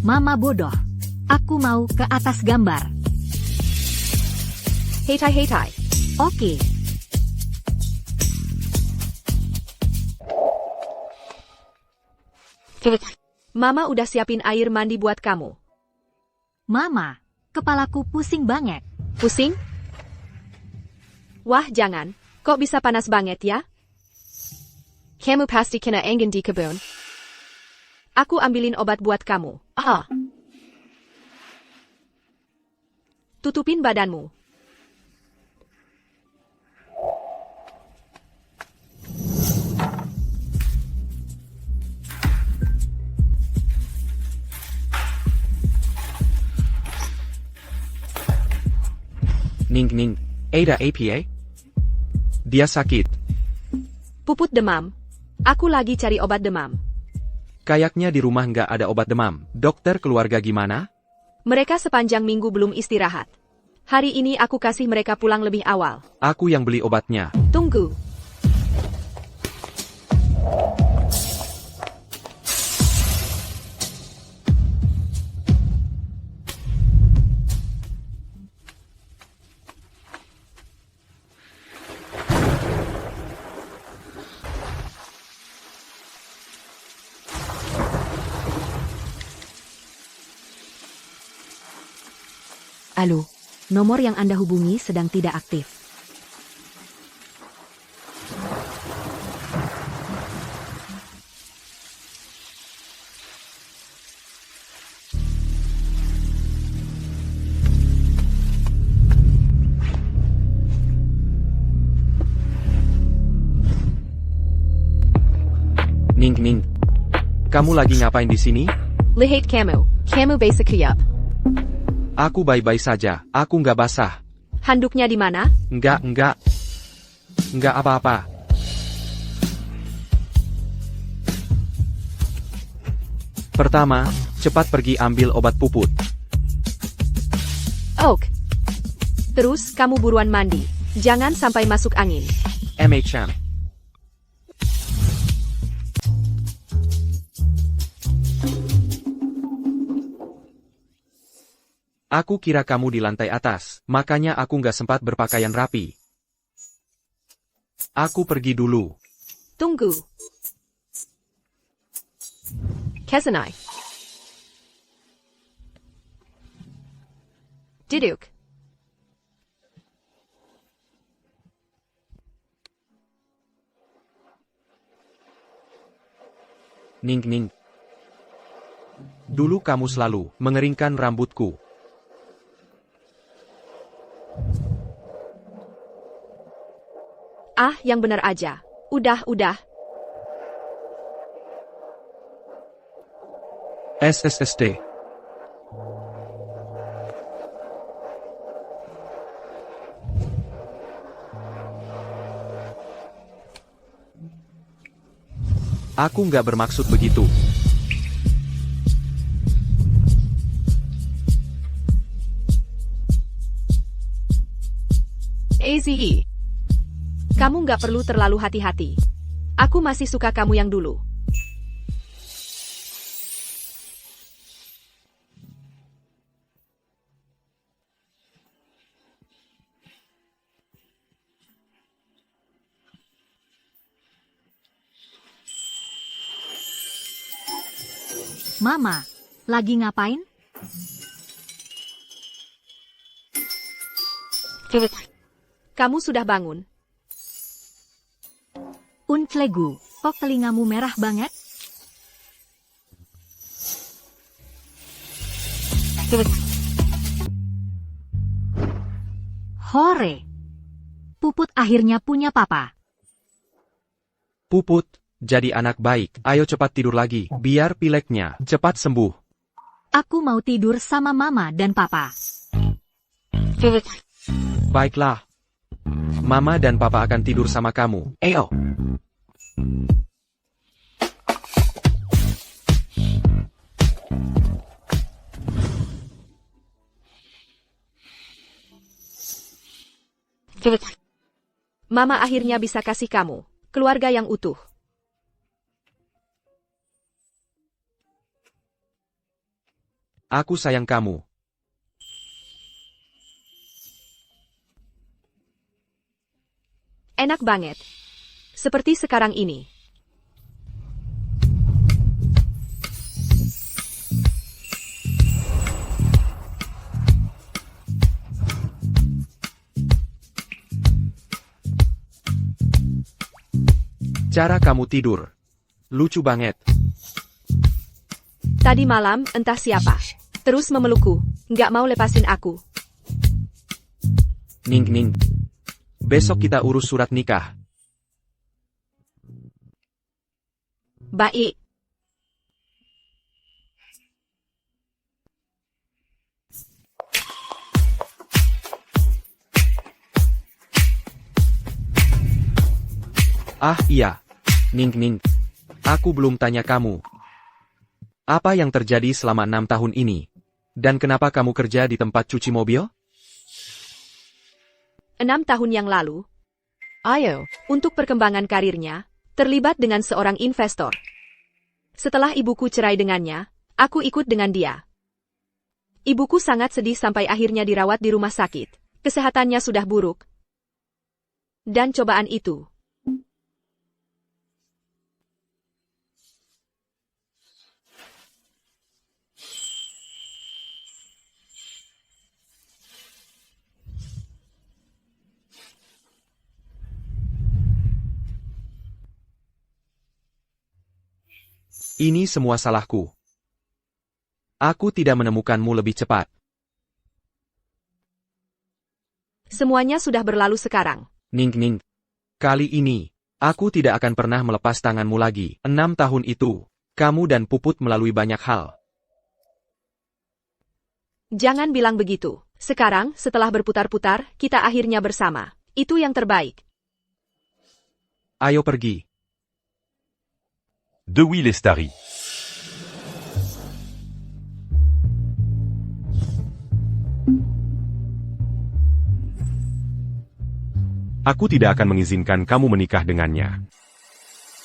Speaker 1: Mama bodoh. Aku mau ke atas gambar.
Speaker 2: Heitai.
Speaker 1: Oke.
Speaker 2: Mama udah siapin air mandi buat kamu.
Speaker 1: Mama, kepalaku pusing banget.
Speaker 2: Pusing? Wah, jangan. Kok bisa panas banget ya? Kamu pasti kena angin di kebun. Aku ambilin obat buat kamu. Tutupin badanmu.
Speaker 4: Ning, ada APA? Dia sakit.
Speaker 2: Puput demam. Aku lagi cari obat demam.
Speaker 4: Kayaknya di rumah nggak ada obat demam. Dokter keluarga gimana?
Speaker 2: Mereka sepanjang minggu belum istirahat. Hari ini aku kasih mereka pulang lebih awal.
Speaker 4: Aku yang beli obatnya.
Speaker 2: Tunggu.
Speaker 1: Halo, nomor yang Anda hubungi sedang tidak aktif.
Speaker 4: Ning. Kamu lagi ngapain di sini?
Speaker 2: Lihat kamu. Kamu basic kuyap.
Speaker 4: Aku baik-baik saja. Aku nggak basah.
Speaker 2: Handuknya di mana?
Speaker 4: Nggak apa-apa. Pertama, cepat pergi ambil obat puput.
Speaker 2: Oak. Terus kamu buruan mandi. Jangan sampai masuk angin.
Speaker 4: MHM. Aku kira kamu di lantai atas, makanya aku nggak sempat berpakaian rapi. Aku pergi dulu.
Speaker 2: Tunggu. Kesenai. Diduk.
Speaker 4: Ning. Dulu kamu selalu mengeringkan rambutku.
Speaker 2: Ah, yang benar aja. Udah.
Speaker 4: SSSD. Aku nggak bermaksud begitu.
Speaker 2: AZE. Kamu nggak perlu terlalu hati-hati. Aku masih suka kamu yang dulu.
Speaker 1: Mama, lagi ngapain?
Speaker 2: Kamu sudah bangun?
Speaker 1: Unclegu, kok telingamu merah banget? Hore. Puput akhirnya punya papa.
Speaker 4: Puput, jadi anak baik. Ayo cepat tidur lagi, biar pileknya cepat sembuh.
Speaker 1: Aku mau tidur sama mama dan papa.
Speaker 4: Baiklah. Mama dan papa akan tidur sama kamu. Ayo.
Speaker 2: Mama akhirnya bisa kasih kamu keluarga yang utuh.
Speaker 4: Aku sayang kamu.
Speaker 2: Enak banget. Seperti sekarang ini.
Speaker 4: Cara kamu tidur. Lucu banget.
Speaker 2: Tadi malam entah siapa. Terus memelukku. Nggak mau lepasin aku.
Speaker 4: Ning. Besok kita urus surat nikah.
Speaker 2: Baik.
Speaker 4: Ah iya. Ning. Aku belum tanya kamu. Apa yang terjadi selama 6 tahun ini? Dan kenapa kamu kerja di tempat cuci mobil?
Speaker 2: 6 tahun yang lalu, Ayo, untuk perkembangan karirnya, terlibat dengan seorang investor. Setelah ibuku cerai dengannya, aku ikut dengan dia. Ibuku sangat sedih sampai akhirnya dirawat di rumah sakit. Kesehatannya sudah buruk. Dan cobaan itu.
Speaker 4: Ini semua salahku. Aku tidak menemukanmu lebih cepat.
Speaker 2: Semuanya sudah berlalu sekarang.
Speaker 4: Ning. Kali ini, aku tidak akan pernah melepas tanganmu lagi. 6 tahun itu, kamu dan Puput melalui banyak hal.
Speaker 2: Jangan bilang begitu. Sekarang, setelah berputar-putar, kita akhirnya bersama. Itu yang terbaik.
Speaker 4: Ayo pergi.
Speaker 11: Dewi Lestari.
Speaker 10: Aku tidak akan mengizinkan kamu menikah dengannya.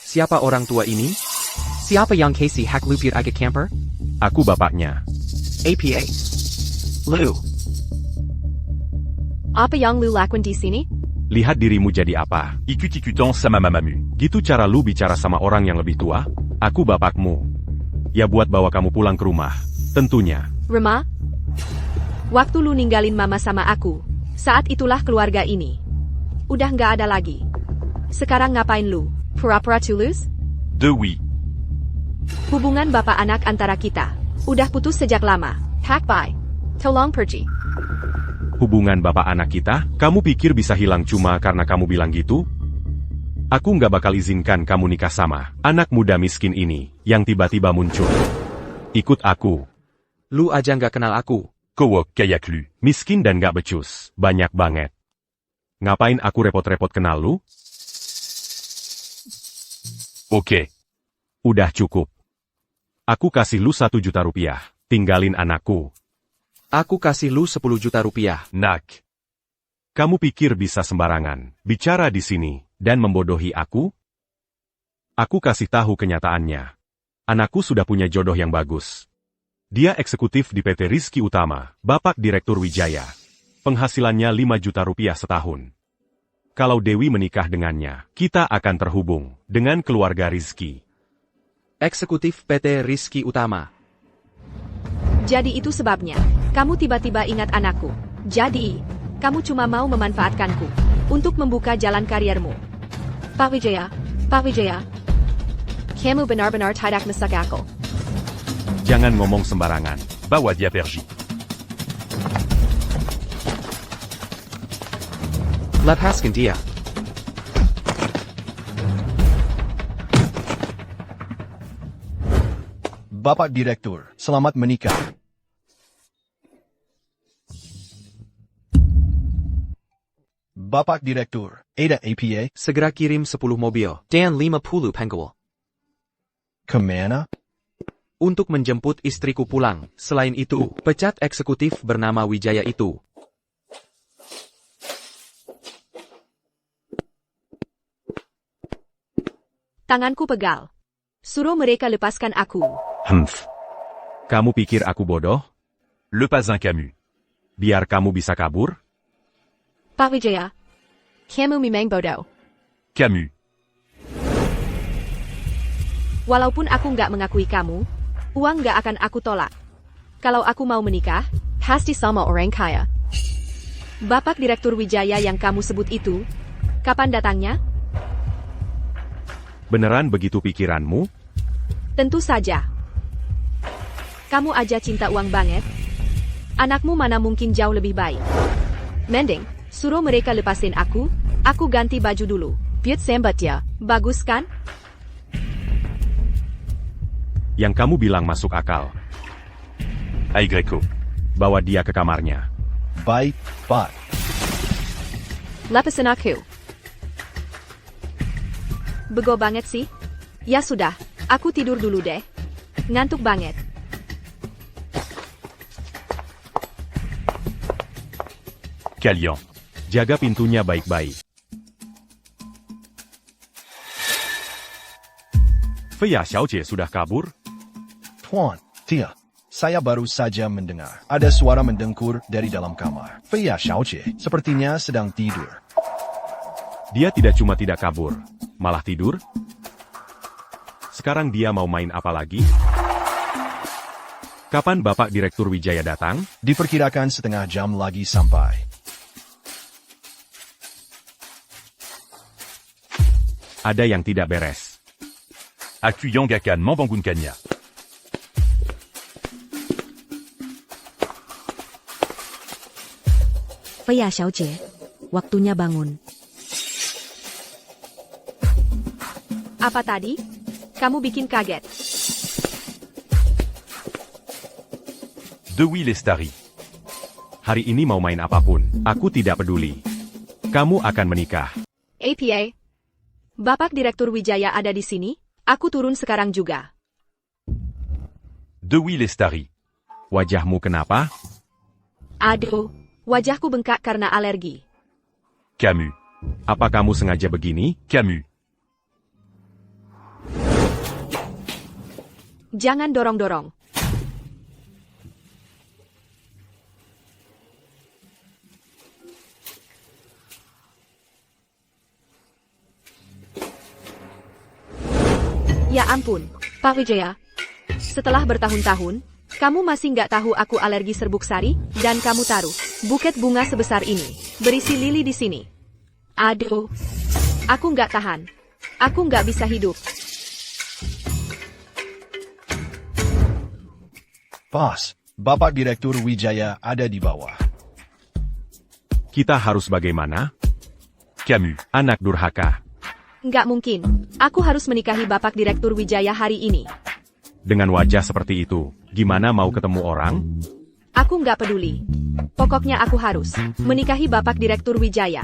Speaker 4: Siapa orang tua ini? Siapa yang Casey Haklupir Aga Camper?
Speaker 10: Aku bapaknya.
Speaker 4: APA. Lu.
Speaker 2: Apa yang lu lakukan di sini?
Speaker 10: Lihat dirimu jadi apa.
Speaker 11: Ikut-ikutan sama mamamu.
Speaker 10: Gitu cara lu bicara sama orang yang lebih tua? Aku bapakmu. Ya buat bawa kamu pulang ke rumah. Tentunya.
Speaker 2: Rema? Waktu lu ninggalin mama sama aku, saat itulah keluarga ini. Udah nggak ada lagi. Sekarang ngapain lu? Pura-pura tulus?
Speaker 11: Dewi.
Speaker 2: Hubungan bapak anak antara kita udah putus sejak lama. Hack bye. Tolong pergi.
Speaker 10: Hubungan bapak anak kita, kamu pikir bisa hilang cuma karena kamu bilang gitu? Aku nggak bakal izinkan kamu nikah sama anak muda miskin ini, yang tiba-tiba muncul. Ikut aku.
Speaker 4: Lu aja nggak kenal aku.
Speaker 11: Kowok kayak lu.
Speaker 10: Miskin dan nggak becus, banyak banget. Ngapain aku repot-repot kenal lu?
Speaker 11: Oke.
Speaker 10: Udah cukup. Aku kasih lu 1 juta rupiah, tinggalin anakku.
Speaker 4: Aku kasih lu 10 juta rupiah.
Speaker 11: Nak.
Speaker 10: Kamu pikir bisa sembarangan bicara di sini dan membodohi aku? Aku kasih tahu kenyataannya. Anakku sudah punya jodoh yang bagus. Dia eksekutif di PT Rizky Utama, Bapak Direktur Wijaya. Penghasilannya 5 juta rupiah setahun. Kalau Dewi menikah dengannya, kita akan terhubung dengan keluarga Rizky.
Speaker 4: Eksekutif PT Rizky Utama.
Speaker 2: Jadi itu sebabnya, kamu tiba-tiba ingat anakku. Jadi, kamu cuma mau memanfaatkanku untuk membuka jalan kariermu. Pak Wijaya, kamu benar-benar tidak masuk akal.
Speaker 10: Jangan ngomong sembarangan.
Speaker 11: Bawa dia pergi.
Speaker 4: Lepaskan dia.
Speaker 6: Bapak Direktur, selamat menikah. Bapak Direktur, ada APA?
Speaker 4: Segera kirim 10 mobil dan 50 pengawal.
Speaker 6: Kemana?
Speaker 4: Untuk menjemput istriku pulang. Selain itu, pecat eksekutif bernama Wijaya itu.
Speaker 2: Tanganku pegal. Suruh mereka lepaskan aku.
Speaker 10: Kamu pikir aku bodoh?
Speaker 11: Le pas un Camus.
Speaker 10: Biar kamu bisa kabur?
Speaker 2: Pak Wijaya, kamu memang bodoh.
Speaker 11: Camus.
Speaker 2: Walaupun aku nggak mengakui kamu, uang nggak akan aku tolak. Kalau aku mau menikah, pasti sama orang kaya. Bapak Direktur Wijaya yang kamu sebut itu, kapan datangnya?
Speaker 10: Beneran begitu pikiranmu?
Speaker 2: Tentu saja. Kamu aja cinta uang banget. Anakmu mana mungkin jauh lebih baik. Mending, suruh mereka lepasin aku ganti baju dulu. Biar sembat ya. Bagus kan?
Speaker 10: Yang kamu bilang masuk akal.
Speaker 11: Ay Greco.
Speaker 10: Bawa dia ke kamarnya.
Speaker 6: Baik, Pak.
Speaker 2: Lepasin aku. Bego banget sih. Ya sudah, aku tidur dulu deh. Ngantuk banget.
Speaker 11: Kalian.
Speaker 10: Jaga pintunya baik-baik.
Speaker 11: Feya Xiaojie sudah kabur?
Speaker 6: Tuan, Tia, saya baru saja mendengar. Ada suara mendengkur dari dalam kamar. Feya Xiaojie sepertinya sedang tidur.
Speaker 10: Dia tidak cuma tidak kabur, malah tidur. Sekarang dia mau main apa lagi? Kapan Bapak Direktur Wijaya datang?
Speaker 6: Diperkirakan setengah jam lagi sampai.
Speaker 10: Ada yang tidak beres.
Speaker 11: Aku yang akan membangunkannya.
Speaker 2: Feya Xiaojie, waktunya bangun. Apa tadi? Kamu bikin kaget.
Speaker 11: Dewi Lestari.
Speaker 10: Hari ini mau main apapun, aku tidak peduli. Kamu akan menikah.
Speaker 2: APA. Bapak Direktur Wijaya ada di sini? Aku turun sekarang juga.
Speaker 11: Dewi Lestari.
Speaker 10: Wajahmu kenapa?
Speaker 2: Aduh, wajahku bengkak karena alergi.
Speaker 11: Camus.
Speaker 10: Apa kamu sengaja begini?
Speaker 11: Camus.
Speaker 2: Jangan dorong-dorong. Ya ampun, Pak Wijaya. Setelah bertahun-tahun, kamu masih nggak tahu aku alergi serbuk sari, dan kamu taruh buket bunga sebesar ini, berisi lili di sini. Aduh, aku nggak tahan. Aku nggak bisa hidup.
Speaker 6: Bos, Bapak Direktur Wijaya ada di bawah.
Speaker 10: Kita harus bagaimana?
Speaker 11: Camus.
Speaker 10: Anak durhaka.
Speaker 2: Nggak mungkin. Aku harus menikahi Bapak Direktur Wijaya hari ini.
Speaker 10: Dengan wajah seperti itu, gimana mau ketemu orang?
Speaker 2: Aku nggak peduli. Pokoknya aku harus menikahi Bapak Direktur Wijaya.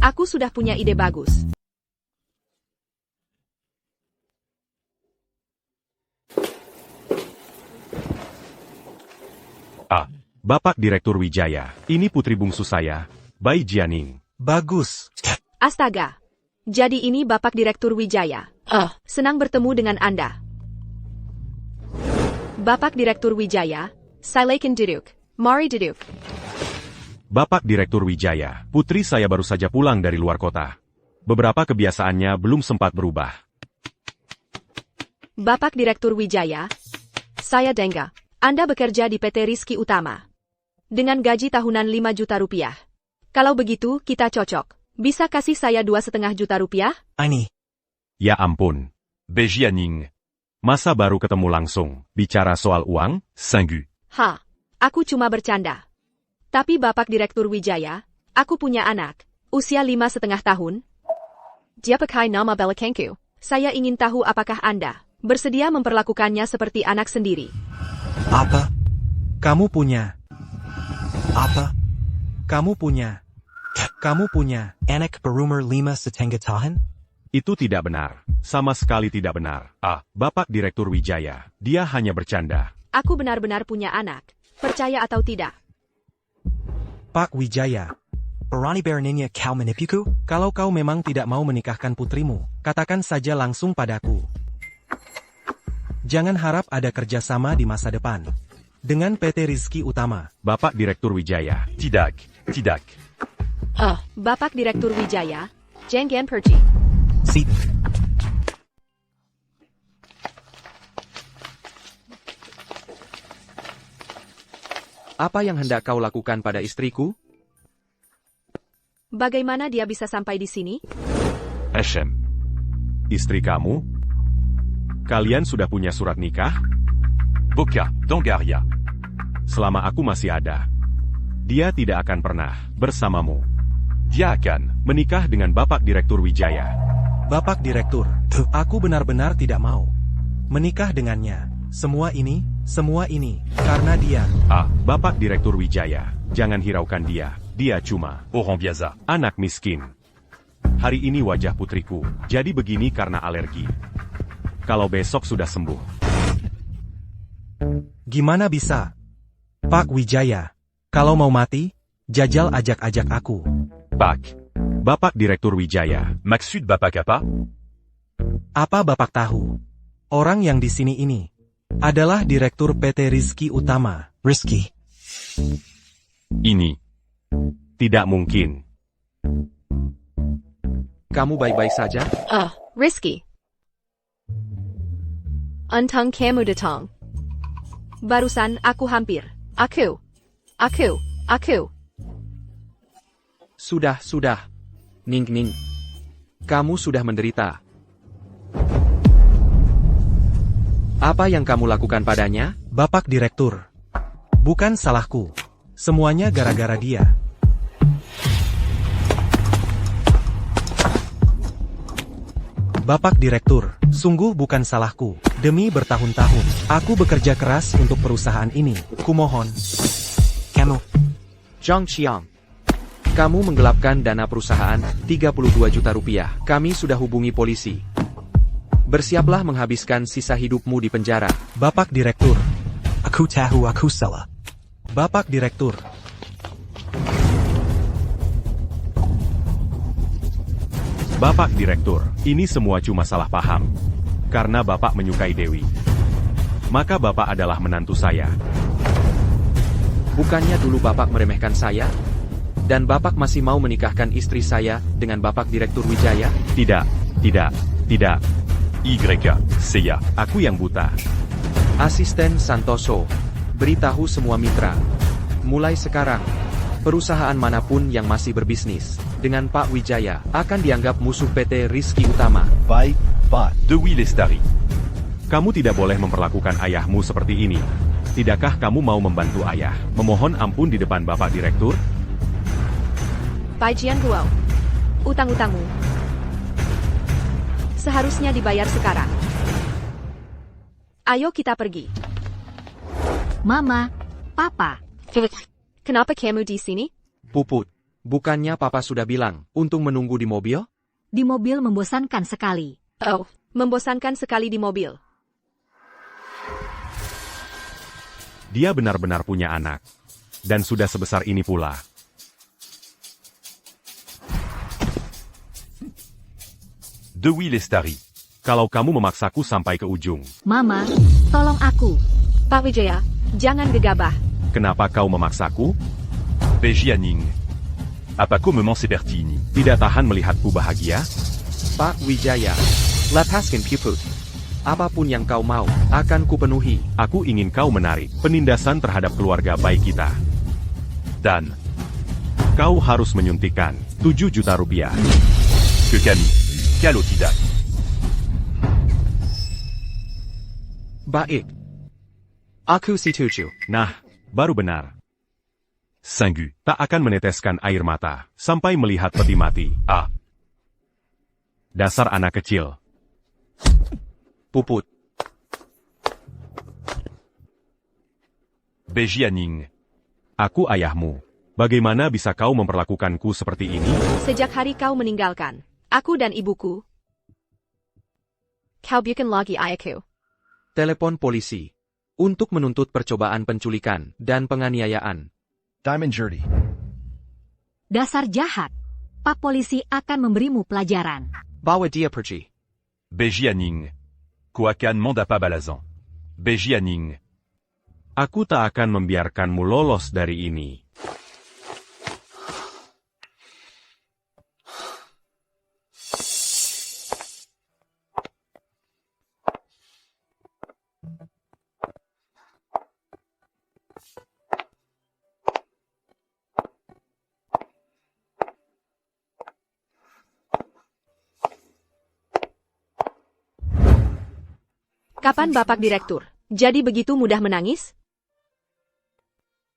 Speaker 2: Aku sudah punya ide bagus.
Speaker 10: Bapak Direktur Wijaya, ini putri bungsu saya, Bai Jianing.
Speaker 5: Bagus.
Speaker 2: Astaga. Jadi ini Bapak Direktur Wijaya. Senang bertemu dengan Anda. Bapak Direktur Wijaya, Silakan duduk. Mari duduk.
Speaker 10: Bapak Direktur Wijaya, putri saya baru saja pulang dari luar kota. Beberapa kebiasaannya belum sempat berubah.
Speaker 2: Bapak Direktur Wijaya, saya Dengga. Anda bekerja di PT Rizky Utama. Dengan gaji tahunan 5 juta rupiah. Kalau begitu, kita cocok. Bisa kasih saya 2,5 juta rupiah?
Speaker 5: Ini.
Speaker 10: Ya ampun.
Speaker 11: Bejianing.
Speaker 10: Masa baru ketemu langsung, bicara soal uang?
Speaker 11: Singu.
Speaker 2: Aku cuma bercanda. Tapi Bapak Direktur Wijaya, aku punya anak, usia 5,5 tahun. Dia pakai nama Belakangku. Saya ingin tahu apakah Anda bersedia memperlakukannya seperti anak sendiri.
Speaker 5: Apa? Kamu punya? Apa? Kamu punya? Kamu punya anak berumur 5,5 tahun?
Speaker 10: Itu tidak benar. Sama sekali tidak benar. Bapak Direktur Wijaya, dia hanya bercanda.
Speaker 2: Aku benar-benar punya anak. Percaya atau tidak?
Speaker 5: Pak Wijaya, berani beraninya kau menipuku? Kalau kau memang tidak mau menikahkan putrimu, katakan saja langsung padaku. Jangan harap ada kerjasama di masa depan. Dengan PT Rizky Utama.
Speaker 10: Bapak Direktur Wijaya.
Speaker 11: Tidak. Tidak.
Speaker 2: Bapak Direktur Wijaya, jangan pergi.
Speaker 5: Sit.
Speaker 4: Apa yang hendak kau lakukan pada istriku?
Speaker 2: Bagaimana dia bisa sampai di sini?
Speaker 11: HM.
Speaker 10: Istri kamu? Kalian sudah punya surat nikah?
Speaker 11: Boka, Dongaria.
Speaker 10: Selama aku masih ada, dia tidak akan pernah bersamamu.
Speaker 11: Dia akan
Speaker 10: menikah dengan Bapak Direktur Wijaya.
Speaker 5: Bapak Direktur, aku benar-benar tidak mau menikah dengannya. Semua ini, karena dia.
Speaker 10: Bapak Direktur Wijaya, jangan hiraukan dia. Dia cuma
Speaker 11: Oran Biaza.
Speaker 10: anak miskin. Hari ini wajah putriku jadi begini karena alergi. Kalau besok sudah sembuh,
Speaker 5: Gimana bisa? Pak Wijaya, kalau mau mati, jajal ajak-ajak aku.
Speaker 10: Pak. Bapak Direktur Wijaya.
Speaker 11: Maksud Bapak apa?
Speaker 5: Apa Bapak tahu? Orang yang di sini ini adalah Direktur PT Rizky Utama. Rizky.
Speaker 10: Ini tidak mungkin.
Speaker 4: Kamu baik-baik saja?
Speaker 2: Risky. Untung kamu datang. Barusan aku hampir. Aku.
Speaker 4: Sudah. Ning. Kamu sudah menderita. Apa yang kamu lakukan padanya?
Speaker 5: Bapak Direktur. Bukan salahku. Semuanya gara-gara dia. Bapak Direktur, sungguh bukan salahku. Demi bertahun-tahun, aku bekerja keras untuk perusahaan ini. Kumohon. Kamu.
Speaker 4: Zhang Qiang. Kamu menggelapkan dana perusahaan 32 juta rupiah. Kami sudah hubungi polisi. Bersiaplah menghabiskan sisa hidupmu di penjara.
Speaker 5: Bapak Direktur. Aku tahu aku salah. Bapak Direktur.
Speaker 10: Bapak Direktur, ini semua cuma salah paham. Karena Bapak menyukai Dewi. Maka Bapak adalah menantu saya.
Speaker 4: Bukannya dulu Bapak meremehkan saya? Dan Bapak masih mau menikahkan istri saya dengan Bapak Direktur Wijaya?
Speaker 10: Tidak.
Speaker 11: YK. Seiya.
Speaker 10: Aku yang buta.
Speaker 4: Asisten Santoso, beritahu semua mitra. Mulai sekarang, perusahaan manapun yang masih berbisnis dengan Pak Wijaya akan dianggap musuh PT Rizky Utama.
Speaker 6: Baik, Pak.
Speaker 11: Dewi Lestari.
Speaker 10: Kamu tidak boleh memperlakukan ayahmu seperti ini. Tidakkah kamu mau membantu ayah? Memohon ampun di depan Bapak Direktur?
Speaker 2: Pai Jian Guo. Utang-utangmu seharusnya dibayar sekarang. Ayo kita pergi.
Speaker 1: Mama, Papa.
Speaker 2: Kenapa kamu di sini?
Speaker 4: Puput, bukannya Papa sudah bilang untuk menunggu di mobil?
Speaker 1: Di mobil membosankan sekali.
Speaker 2: Oh, membosankan sekali di mobil.
Speaker 10: Dia benar-benar punya anak. Dan sudah sebesar ini pula.
Speaker 11: Dewi Lestari.
Speaker 10: Kalau kamu memaksaku sampai ke ujung,
Speaker 1: Mama, tolong aku.
Speaker 2: Pak Wijaya, jangan gegabah.
Speaker 10: kenapa kau memaksaku?
Speaker 11: Bejianing. Apa kau memang seperti ini?
Speaker 10: Tidak tahan melihatku bahagia?
Speaker 4: Pak Wijaya, lepaskan Puput. Apapun yang kau mau, akan kupenuhi.
Speaker 10: Aku ingin kau menarik penindasan terhadap keluarga baik kita.
Speaker 11: Dan.
Speaker 10: Kau harus menyuntikkan 7 juta rupiah.
Speaker 11: Que kami. Kalau tidak.
Speaker 4: Baik. Aku setuju.
Speaker 10: Nah, baru benar.
Speaker 11: Singgu.
Speaker 10: Tak akan meneteskan air mata sampai melihat peti mati.
Speaker 11: Ah.
Speaker 10: Dasar anak kecil.
Speaker 4: Puput.
Speaker 11: Bejianing.
Speaker 10: Aku ayahmu. Bagaimana bisa kau memperlakukanku seperti ini?
Speaker 2: Sejak hari kau meninggalkan aku dan ibuku, kau bikin lagi ayahku.
Speaker 4: Telepon polisi. Untuk menuntut percobaan penculikan dan penganiayaan.
Speaker 6: Diamond Jerdy.
Speaker 1: Dasar jahat. Pak polisi akan memberimu pelajaran.
Speaker 4: Bawa dia pergi.
Speaker 11: Bejianing. Kuakan manda pas balazan. Bejianing.
Speaker 10: Aku tak akan membiarkanmu lolos dari ini.
Speaker 2: Kapan Bapak Direktur jadi begitu mudah menangis?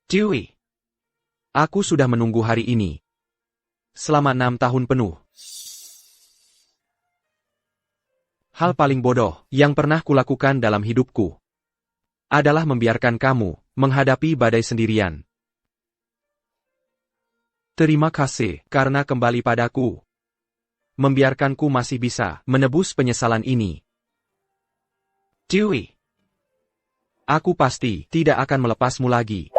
Speaker 4: Dewi. Aku sudah menunggu hari ini. Selama 6 tahun penuh. Hal paling bodoh yang pernah kulakukan dalam hidupku adalah membiarkan kamu menghadapi badai sendirian. Terima kasih karena kembali padaku. Membiarkanku masih bisa menebus penyesalan ini. Dewey. Aku pasti tidak akan melepasmu lagi.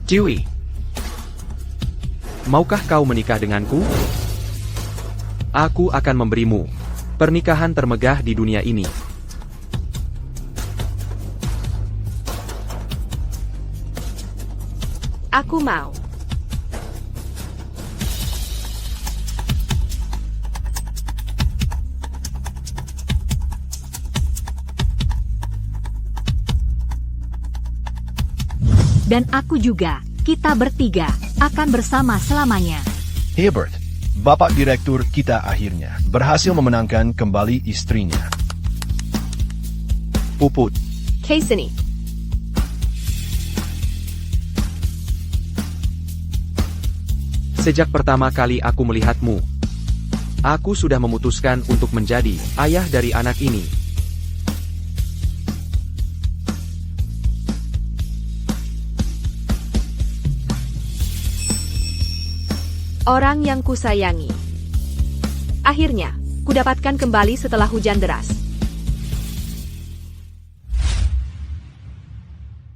Speaker 4: Dewey. Maukah kau menikah denganku? Aku akan memberimu pernikahan termegah di dunia ini.
Speaker 2: Aku mau.
Speaker 1: Dan aku juga, kita bertiga, akan bersama selamanya.
Speaker 6: Herbert, Bapak Direktur kita akhirnya berhasil memenangkan kembali istrinya.
Speaker 4: Puput.
Speaker 2: Kay sini.
Speaker 4: Sejak pertama kali aku melihatmu, aku sudah memutuskan untuk menjadi ayah dari anak ini.
Speaker 2: Orang yang kusayangi. Akhirnya, kudapatkan kembali setelah hujan deras.